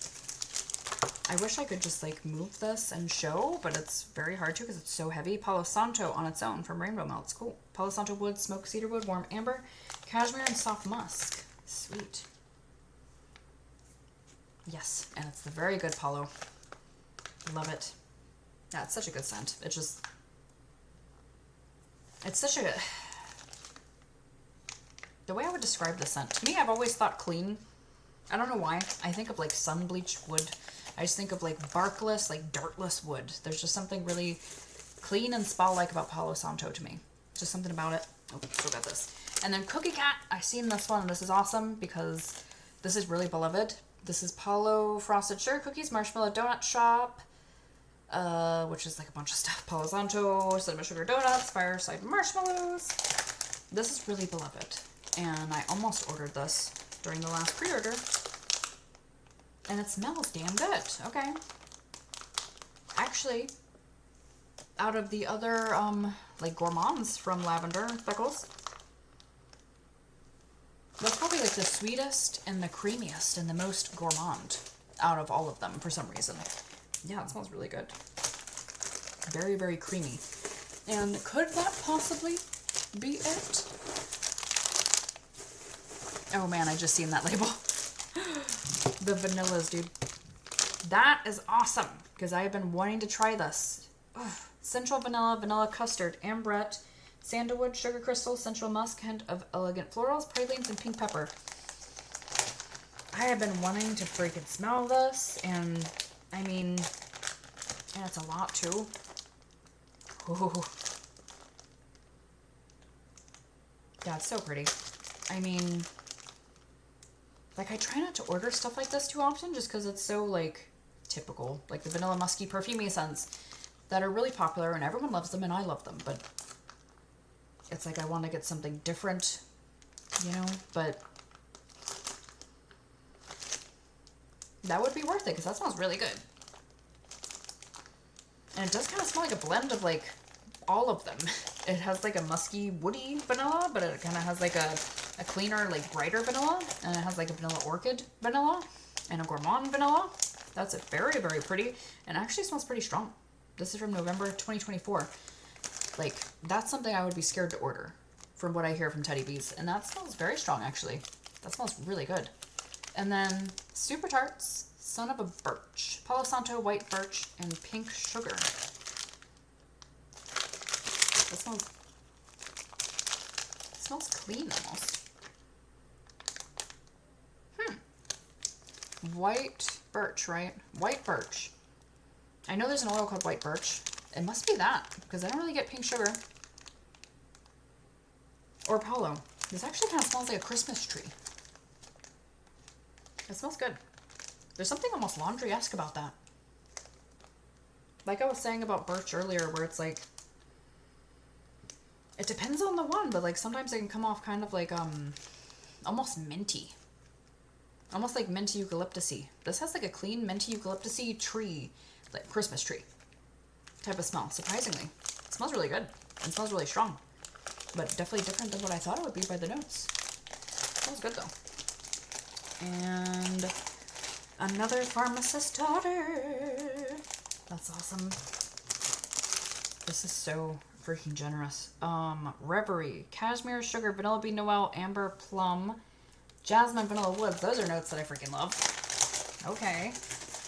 I wish I could just like move this and show, but it's very hard to because it's so heavy. Palo Santo on its own from Rainbow Melts. Cool. Palo Santo wood, smoked cedarwood, warm amber, cashmere, and soft musk. Sweet. Yes, and it's the very good Palo. Love it. Yeah, it's such a good scent. It just, it's such a, the way I would describe this scent, to me, I've always thought clean. I don't know why. I think of like sun bleached wood. I just think of like barkless, like dirtless wood. There's just something really clean and spa-like about Palo Santo to me. Just something about it. Oh, still got this. And then Cookie Cat. I've seen this one, and this is awesome because this is really beloved. This is Palo Frosted Sugar Cookies, Marshmallow Donut Shop, which is like a bunch of stuff. Palo Santo, Cinnamon Sugar Donuts, Fireside Marshmallows. This is really beloved, and I almost ordered this during the last pre-order, and it smells damn good. Okay. Actually, out of the other, like gourmands from Lavender Speckles, that's probably like the sweetest and the creamiest and the most gourmand out of all of them for some reason. Yeah, it smells really good. Very, very creamy. And could that possibly be it? Oh man, I just seen that label. The vanillas, dude. That is awesome because I have been wanting to try this. Ugh. Central vanilla, vanilla custard, ambrette, sandalwood, sugar crystal, central musk, hint of elegant florals, pralines, and pink pepper. I have been wanting to freaking smell this, and I mean, and it's a lot too. Ooh. Yeah, it's so pretty. I mean, like, I try not to order stuff like this too often just because it's so, like, typical. Like the vanilla musky perfumey scents that are really popular and everyone loves them and I love them, but it's like I want to get something different, you know, but that would be worth it because that smells really good. And it does kind of smell like a blend of like all of them. It has like a musky, woody vanilla, but it kind of has like a cleaner, like brighter vanilla. And it has like a vanilla orchid vanilla and a gourmand vanilla. That's very, very pretty. And actually smells pretty strong. This is from November 2024. Like, that's something I would be scared to order from what I hear from Teddy Bees. And that smells very strong, actually. That smells really good. And then Super Tarts, Son of a Birch, Palo Santo, White Birch, and Pink Sugar. That smells clean almost. White birch, right? White birch. I know there's an oil called white birch. It must be that, because I don't really get pink sugar. Or Palo. This actually kind of smells like a Christmas tree. It smells good. There's something almost laundry-esque about that. Like I was saying about birch earlier, where it's like, it depends on the one, but like sometimes it can come off kind of like, almost minty. Almost like minty eucalyptus-y. This has like a clean minty eucalyptus-y tree, like Christmas tree type of smell, surprisingly. It smells really good. It smells really strong. But definitely different than what I thought it would be by the notes. It smells good though. And another pharmacist daughter. That's awesome. This is so freaking generous. Reverie, Cashmere, Sugar, Vanilla Bean Noel, Amber, Plum, Jasmine, Vanilla Woods. Those are notes that I freaking love. Okay.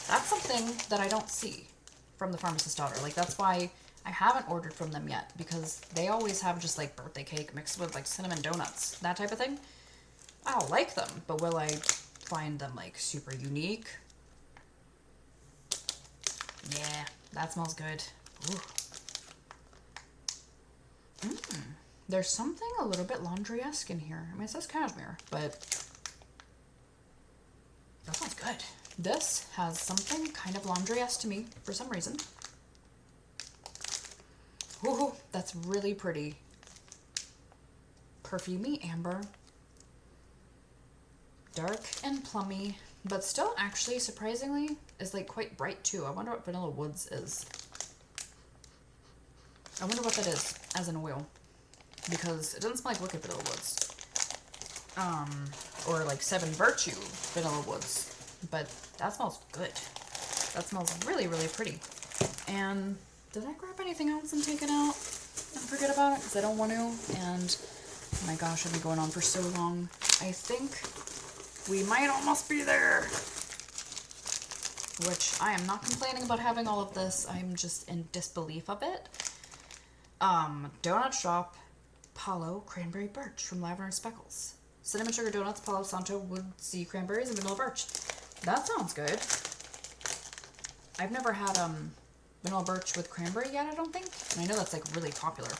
That's something that I don't see from the Pharmacist's Daughter. Like, that's why I haven't ordered from them yet, because they always have just, like, birthday cake mixed with, like, cinnamon donuts. That type of thing. I'll like them, but will I find them, like, super unique? Yeah, that smells good. Ooh. There's something a little bit laundry-esque in here. I mean, it says cashmere, but that smells good. This has something kind of laundry-esque to me for some reason. Ooh, that's really pretty. Perfumey amber. Dark and plummy, but still actually, surprisingly, is like quite bright too. I wonder what Vanilla Woods is. I wonder what that is as an oil, because it doesn't smell like Wicked Vanilla Woods. Or like Seven Virtue Vanilla Woods, but that smells good. That smells really, really pretty. And did I grab anything else and take it out and forget about it? Because I don't want to. And oh my gosh, I've been going on for so long. I think we might almost be there. Which I am not complaining about having all of this. I'm just in disbelief of it. Donut Shop, Palo, Cranberry Birch from Lavender and Speckles. Cinnamon Sugar Donuts, Palo Santo, Woodsy Cranberries, and Vanilla Birch. That sounds good. I've never had Vanilla Birch with cranberry yet, I don't think. And I know that's like really popular.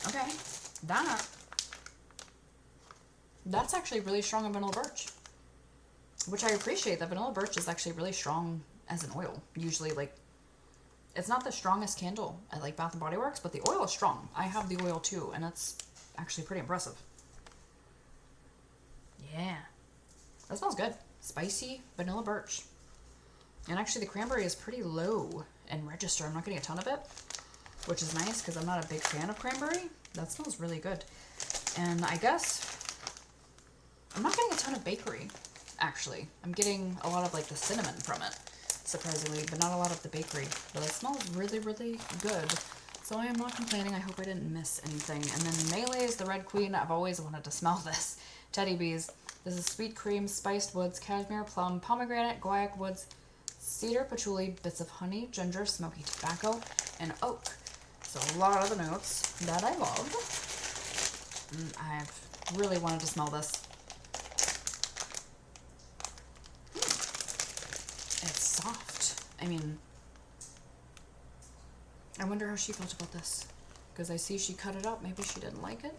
Okay. That's actually really strong on Vanilla Birch. Which I appreciate, that Vanilla Birch is actually really strong as an oil. Usually, like, it's not the strongest candle at like Bath & Body Works, but the oil is strong. I have the oil too, and it's actually pretty impressive. Yeah. That smells good. Spicy Vanilla Birch. And actually the cranberry is pretty low in register. I'm not getting a ton of it, which is nice because I'm not a big fan of cranberry. That smells really good. And I guess I'm not getting a ton of bakery, actually. I'm getting a lot of like the cinnamon from it, surprisingly, but not a lot of the bakery. But it smells really, really good. So I am not complaining. I hope I didn't miss anything. And then Melee is the Red Queen. I've always wanted to smell this. Teddy Bees. This is sweet cream, spiced woods, cashmere, plum, pomegranate, guaiac woods, cedar, patchouli, bits of honey, ginger, smoky tobacco, and oak. So a lot of the notes that I love. I've really wanted to smell this. It's soft. I mean, I wonder how she felt about this. Because I see she cut it up. Maybe she didn't like it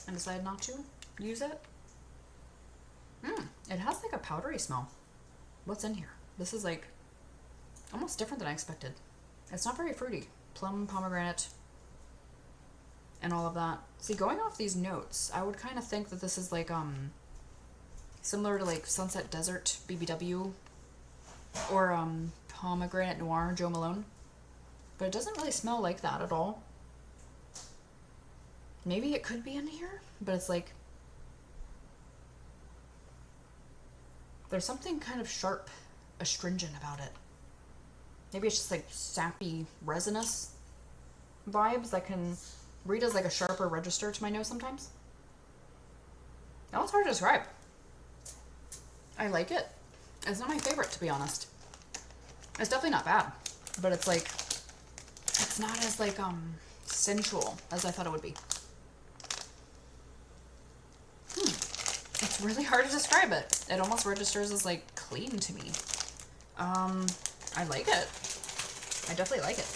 and decided not to use it. It has like a powdery smell. What's in here? This is like almost different than I expected. It's not very fruity. Plum, pomegranate, and all of that. See, going off these notes, I would kind of think that this is like similar to like Sunset Desert BBW or Pomegranate Noir Joe Malone. But it doesn't really smell like that at all. Maybe it could be in here, but it's like there's something kind of sharp, astringent about it. Maybe it's just like sappy, resinous vibes that can read as like a sharper register to my nose sometimes. That one's hard to describe. I like it. It's not my favorite, to be honest. It's definitely not bad, but it's like, it's not as like sensual as I thought it would be. It's really hard to describe it. It almost registers as like clean to me. I like it. I definitely like it.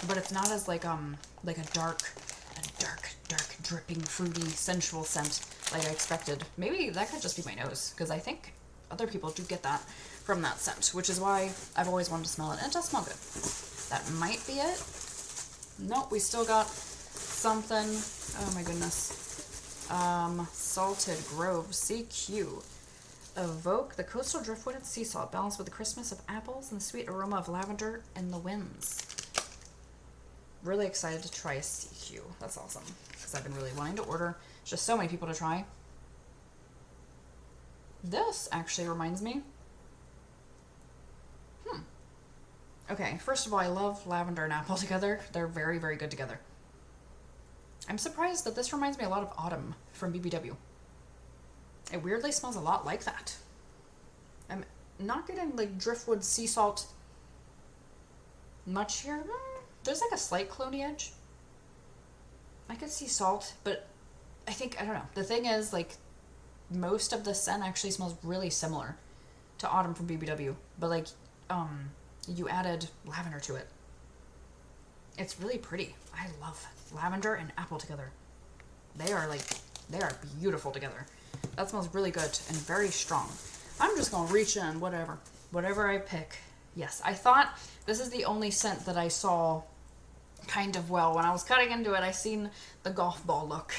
But it's not as like a dark, dripping, fruity, sensual scent like I expected. Maybe that could just be my nose, because I think other people do get that from that scent, which is why I've always wanted to smell it. And it does smell good. That might be it. Nope, we still got something. Oh my goodness. Salted Grove CQ. Evoke the coastal driftwood and sea salt, balanced with the crispness of apples and the sweet aroma of lavender in the winds. Really excited to try a CQ. That's awesome, because I've been really wanting to order. Just so many people to try. This actually reminds me. Okay, first of all, I love lavender and apple together. They're very, very good together. I'm surprised that this reminds me a lot of Autumn from BBW. It weirdly smells a lot like that. I'm not getting like driftwood sea salt much here. There's like a slight cloney edge. I could see salt, but I don't know. The thing is, like, most of the scent actually smells really similar to Autumn from BBW, but like, you added lavender to it. It's really pretty. I love lavender and apple together. They are beautiful together. That smells really good and very strong. I'm just gonna reach in, whatever I pick. Yes, I thought this is the only scent that I saw kind of well. When I was cutting into it, I seen the golf ball look.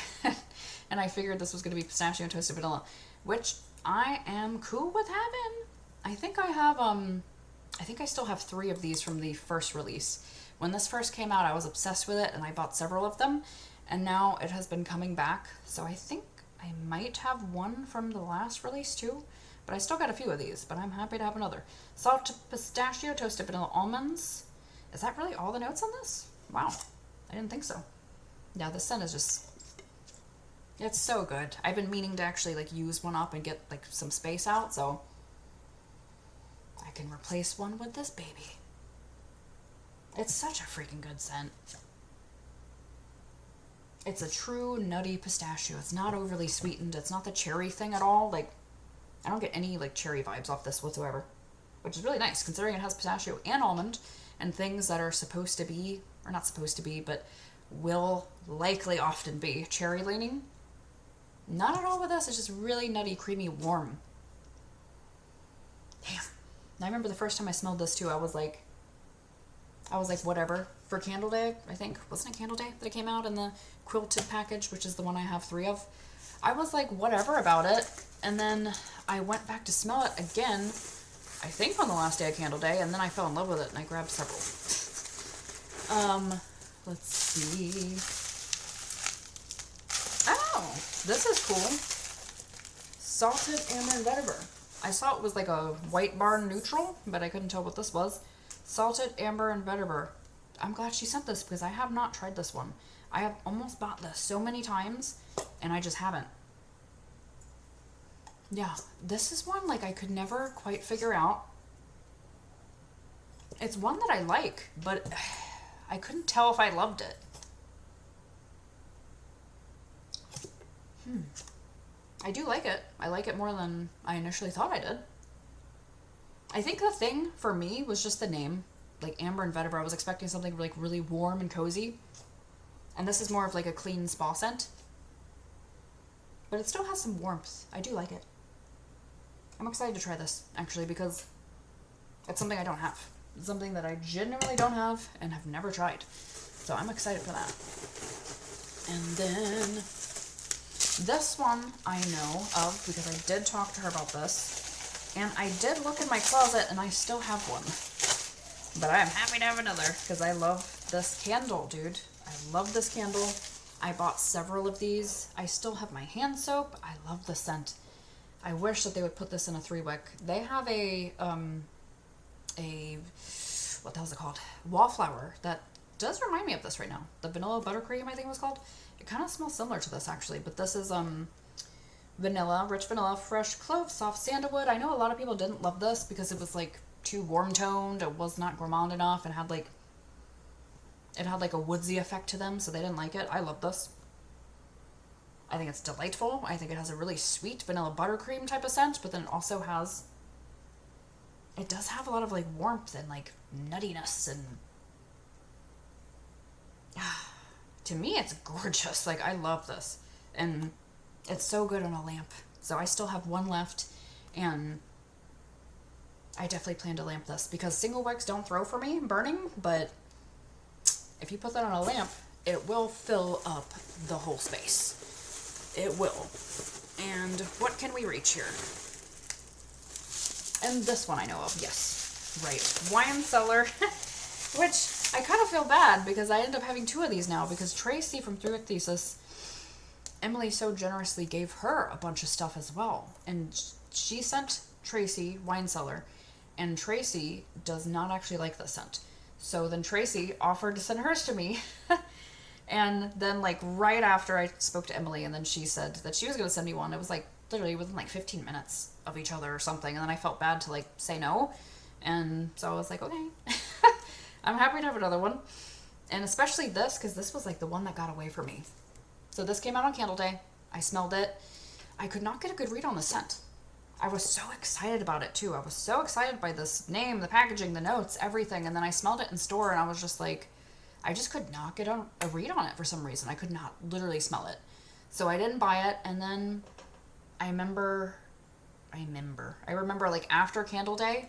And I figured this was going to be pistachio and toasted vanilla, which I am cool with having. I think I still have 3 of these from the first release. When this first came out, I was obsessed with it, and I bought several of them, and now it has been coming back. So I think I might have one from the last release too, but I still got a few of these, but I'm happy to have another. Salted pistachio, toasted vanilla almonds. Is that really all the notes on this? Wow, I didn't think so. Yeah, the scent is just... It's so good. I've been meaning to actually like use one up and get like some space out, so I can replace one with this baby. It's such a freaking good scent. It's a true nutty pistachio. It's not overly sweetened. It's not the cherry thing at all. Like, I don't get any like cherry vibes off this whatsoever, which is really nice considering it has pistachio and almond and things that are supposed to be, or not supposed to be, but will likely often be cherry leaning. Not at all with this. It's just really nutty, creamy, warm. Damn. I remember the first time I smelled this too, I was like, whatever. For Candle Day, I think. Wasn't it Candle Day that it came out in the quilted package, which is the one I have 3 of? I was like, whatever about it. And then I went back to smell it again, I think on the last day of Candle Day, and then I fell in love with it and I grabbed several. Let's see. Oh, this is cool. Salted amber and vetiver. I saw it was like a white barn neutral, but I couldn't tell what this was. Salted amber and vetiver. I'm glad she sent this because I have not tried this one. I have almost bought this so many times and I just haven't. Yeah, this is one like I could never quite figure out. It's one that I like, but I couldn't tell if I loved it. I do like it. I like it more than I initially thought I did. I think the thing for me was just the name. Like amber and vetiver, I was expecting something like really warm and cozy. And this is more of like a clean spa scent. But it still has some warmth. I do like it. I'm excited to try this, actually, because it's something I don't have. It's something that I genuinely don't have and have never tried. So I'm excited for that. And then this one I know of because I did talk to her about this. And I did look in my closet and I still have one. But I'm happy to have another because I love this candle, dude. I love this candle. I bought several of these. I still have my hand soap. I love the scent. I wish that they would put this in a 3-wick. They have a what the hell is it called? Wallflower that does remind me of this right now. The vanilla buttercream, I think it was called. It kind of smells similar to this actually, but this is vanilla, rich vanilla, fresh clove, soft sandalwood. I know a lot of people didn't love this because it was like too warm toned. It was not gourmand enough and had like a woodsy effect to them, so they didn't like it. I love this. I think it's delightful. I think it has a really sweet vanilla buttercream type of scent, but then it also has, it does have a lot of like warmth and like nuttiness and to me it's gorgeous. Like I love this and it's so good on a lamp. So I still have one left and I definitely plan to lamp this because single wicks don't throw for me burning, but if you put that on a lamp, it will fill up the whole space. It will. And what can we reach here? And this one I know of, yes. Right. Wine Cellar, which I kind of feel bad because I end up having 2 of these now because Tracy from 3-Wick Thesis, Emily so generously gave her a bunch of stuff as well. And she sent Tracy Wine Cellar, and Tracy does not actually like this scent. So then Tracy offered to send hers to me And then like right after I spoke to Emily, and then she said that she was going to send me one. It was like literally within like 15 minutes of each other or something. And then I felt bad to like say no. And so I was like, okay, I'm happy to have another one. And especially this, because this was like the one that got away from me. So this came out on Candle Day. I smelled it. I could not get a good read on the scent. I was so excited about it too. I was so excited by this name, the packaging, the notes, everything. And then I smelled it in store and I was just like, I just could not get a read on it for some reason. I could not literally smell it. So I didn't buy it. And then I remember like after Candle Day,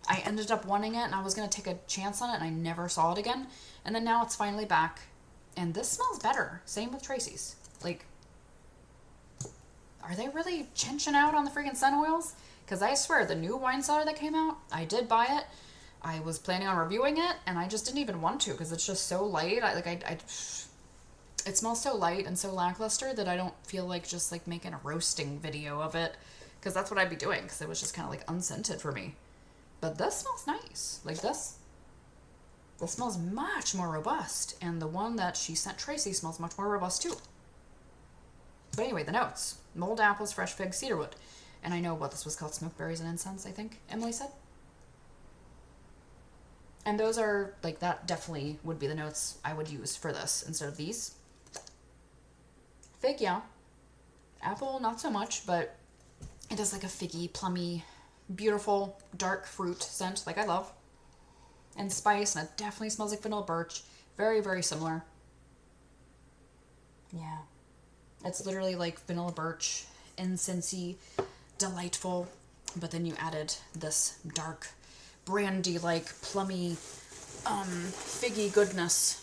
I ended up wanting it and I was going to take a chance on it and I never saw it again. And then now it's finally back. And this smells better. Same with Tracy's. Like, are they really chinching out on the freaking scent oils? Because I swear, the new wine cellar that came out, I did buy it. I was planning on reviewing it, and I just didn't even want to because it's just so light. It smells so light and so lackluster that I don't feel like just like making a roasting video of it, because that's what I'd be doing, because it was just kind of like unscented for me. But this smells nice. Like this smells much more robust, and the one that she sent Tracy smells much more robust too. But anyway, the notes: mulled apples, fresh fig, cedarwood. And I know what this was called, smoke berries and incense, I think Emily said. And those are, like, that definitely would be the notes I would use for this instead of these. Fig, yeah. Apple, not so much, but it is like a figgy, plummy, beautiful, dark fruit scent, like I love. And spice, and it definitely smells like vanilla birch. Very, very similar. Yeah. It's literally like vanilla birch, incensey, delightful. But then you added this dark, brandy-like, plummy, figgy goodness.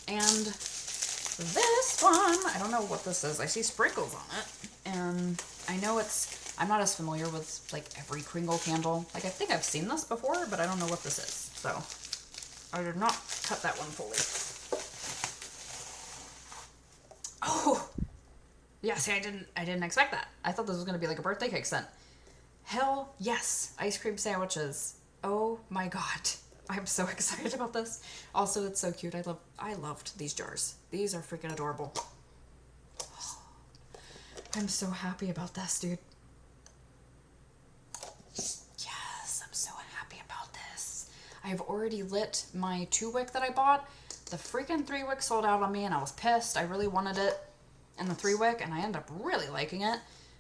And this one, I don't know what this is. I see sprinkles on it. And I know I'm not as familiar with, like, every Kringle candle. Like, I think I've seen this before, but I don't know what this is. So, I did not cut that one fully. Oh! Yeah, see, I didn't expect that. I thought this was going to be like a birthday cake scent. Hell yes. Ice cream sandwiches. Oh my god. I'm so excited about this. Also, it's so cute. I loved these jars. These are freaking adorable. I'm so happy about this, dude. Yes, I'm so happy about this. I've already lit my 2-wick that I bought. The freaking 3-wick sold out on me and I was pissed. I really wanted it in the 3-wick and I ended up really liking it.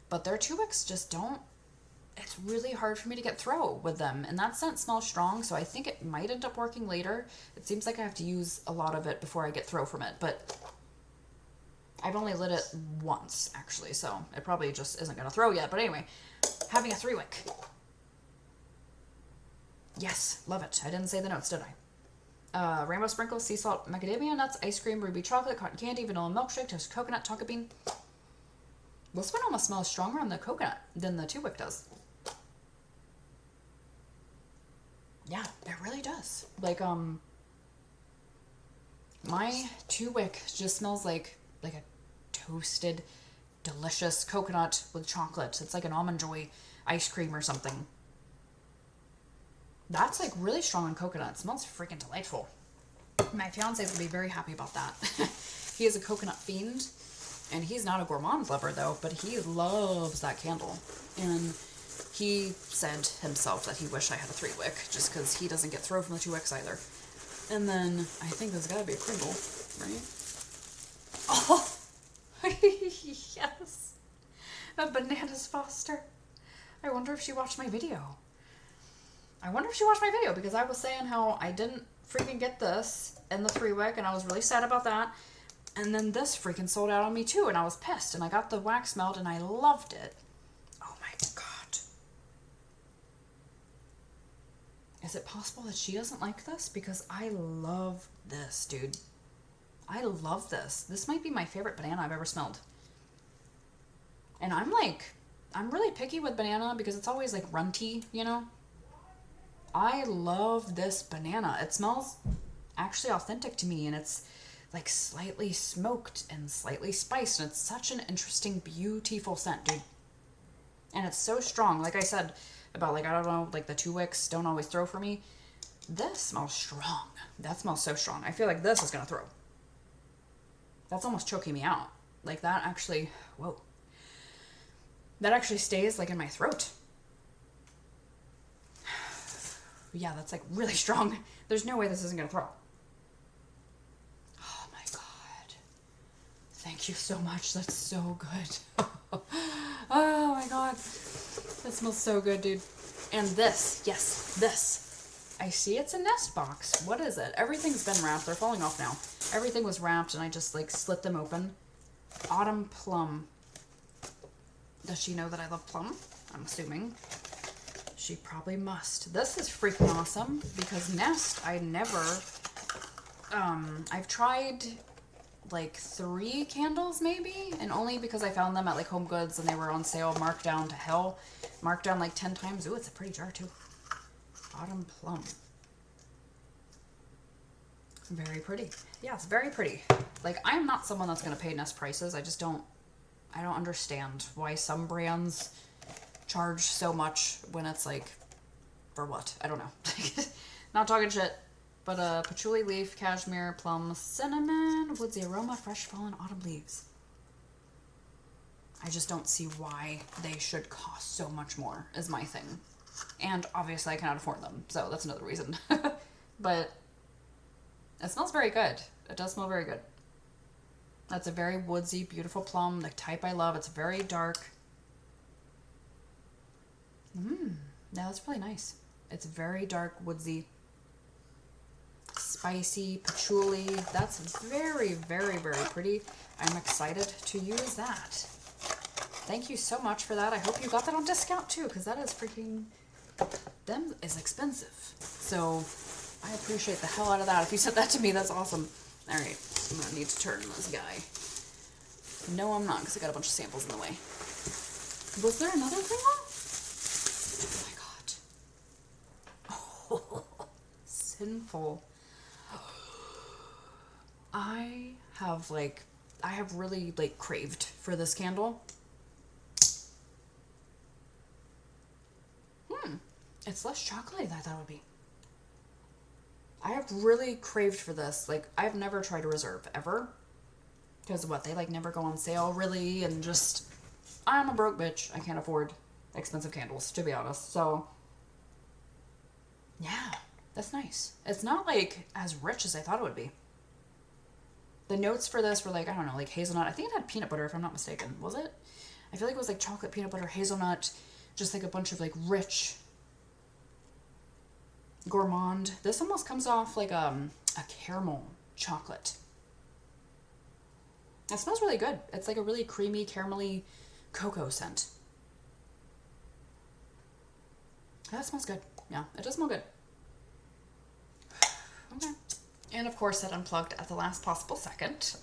But their 2-wicks just don't. It's really hard for me to get through with them. And that scent smells strong, so I think it might end up working later. It seems like I have to use a lot of it before I get throw from it. But I've only lit it once, actually, so it probably just isn't going to throw yet. But anyway, having a 3-wick. Yes, love it. I didn't say the notes, did I? Rainbow sprinkles, sea salt, macadamia nuts, ice cream, ruby chocolate, cotton candy, vanilla milkshake, toasted coconut, tonka bean. This one almost smells stronger on the coconut than the 2-wick does. Yeah, it really does. Like, my 2-wick just smells like a toasted, delicious coconut with chocolate. It's like an Almond Joy ice cream or something. That's like really strong on coconut. It smells freaking delightful. My fiance is gonna be very happy about that. He is a coconut fiend, and he's not a gourmand lover though, but he loves that candle. And he said himself that he wished I had a 3-wick just because he doesn't get throw from the 2-wicks either. And then I think there's gotta be a Kringle, right? Oh, yes, a Bananas Foster. I wonder if she watched my video. Because I was saying how I didn't freaking get this in the 3-wick and I was really sad about that. And then this freaking sold out on me too and I was pissed and I got the wax melt and I loved it. Oh my god. Is it possible that she doesn't like this? Because I love this, dude. I love this. This might be my favorite banana I've ever smelled. And I'm really picky with banana because it's always like runty, you know? I love this banana. It smells actually authentic to me and it's like slightly smoked and slightly spiced and it's such an interesting, beautiful scent, dude. And it's so strong. Like I said about like, I don't know, like the 2-wicks don't always throw for me. This smells strong. That smells so strong. I feel like this is going to throw. That's almost choking me out. Like that actually, whoa. That actually stays like in my throat. Yeah, that's like really strong. There's no way this isn't gonna throw. Oh my God. Thank you so much. That's so good. Oh my God. That smells so good, dude. And this, yes, this. I see it's a nest box. What is it? Everything's been wrapped. They're falling off now. Everything was wrapped and I just like slit them open. Autumn Plum. Does she know that I love plum? I'm assuming. She probably must. This is freaking awesome because Nest, I never, I've tried like 3 candles maybe, and only because I found them at like Home Goods and they were on sale, marked down to hell, marked down like 10 times. Ooh, it's a pretty jar too. Autumn Plum. Very pretty. Yeah, it's very pretty. Like, I'm not someone that's going to pay Nest prices. I just don't, I don't understand why some brands charge so much when it's like, for what? I don't know. Not talking shit. But patchouli leaf, cashmere, plum, cinnamon, woodsy aroma, fresh fallen autumn leaves. I just don't see why they should cost so much more is my thing. And obviously I cannot afford them, so that's another reason. But it smells very good. It does smell very good. That's a very woodsy, beautiful plum, the type I love. It's very dark. Yeah, that's really nice. It's very dark, woodsy, spicy, patchouli. That's very, very, very pretty. I'm excited to use that. Thank you so much for that. I hope you got that on discount too, because that is freaking, them is expensive. So I appreciate the hell out of that. If you sent that to me, that's awesome. All right, I'm gonna need to turn this guy. No, I'm not, because I got a bunch of samples in the way. Was there another thing on? Oh my God. Oh, sinful. I have really like craved for this candle. It's less chocolatey than I thought it would be. I have really craved for this. Like, I've never tried a reserve ever. Because what, they like never go on sale really, and just, I'm a broke bitch. I can't afford expensive candles, to be honest. So, yeah, that's nice. It's not like as rich as I thought it would be. The notes for this were like, I don't know, like hazelnut. I think it had peanut butter if I'm not mistaken. Was it? I feel like it was like chocolate, peanut butter, hazelnut, just like a bunch of like rich gourmand. This almost comes off like a caramel chocolate. It smells really good. It's like a really creamy, caramelly cocoa scent. That smells good. Yeah, it does smell good. Okay. And of course, that unplugged at the last possible second.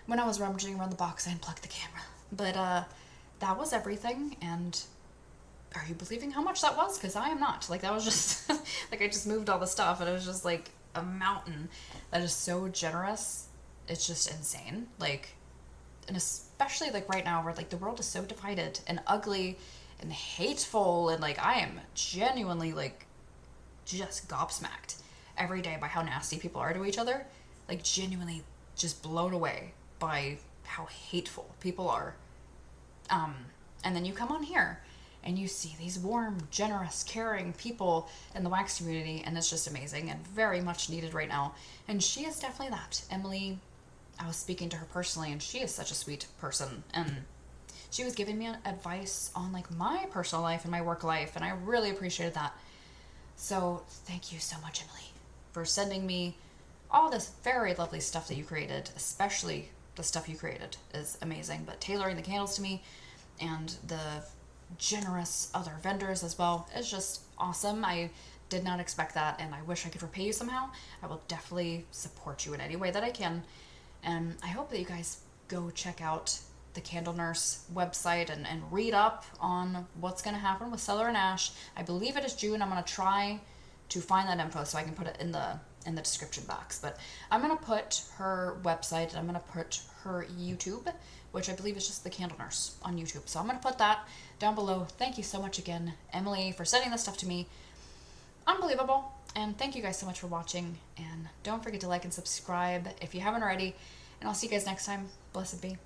When I was rummaging around the box, I unplugged the camera. But that was everything. And are you believing how much that was? Because I am not. Like, that was just, like, I just moved all the stuff, and it was just, like, a mountain that is so generous. It's just insane. Like, and especially, like, right now, where, like, the world is so divided and ugly and hateful, and, like, I am genuinely, like, just gobsmacked every day by how nasty people are to each other. Like, genuinely just blown away by how hateful people are. And then you come on here, and you see these warm, generous, caring people in the wax community, and it's just amazing and very much needed right now. And she is definitely that. Emily, I was speaking to her personally, and she is such a sweet person. And she was giving me advice on like my personal life and my work life, and I really appreciated that. So thank you so much, Emily, for sending me all this very lovely stuff that you created. Especially the stuff you created is amazing, but tailoring the candles to me and the generous other vendors as well is just awesome. I did not expect that, and I wish I could repay you somehow. I will definitely support you in any way that I can, and I hope that you guys go check out the Candle Nurse website and read up on what's going to happen with Cellar Ash. I believe it is June. I'm going to try to find that info so I can put it in the description box, but I'm going to put her website, and I'm going to put her YouTube, which I believe is just the Candle Nurse on YouTube. So I'm going to put that down below. Thank you so much again, Emily, for sending this stuff to me. Unbelievable. And thank you guys so much for watching. And don't forget to like and subscribe if you haven't already. And I'll see you guys next time. Blessed be.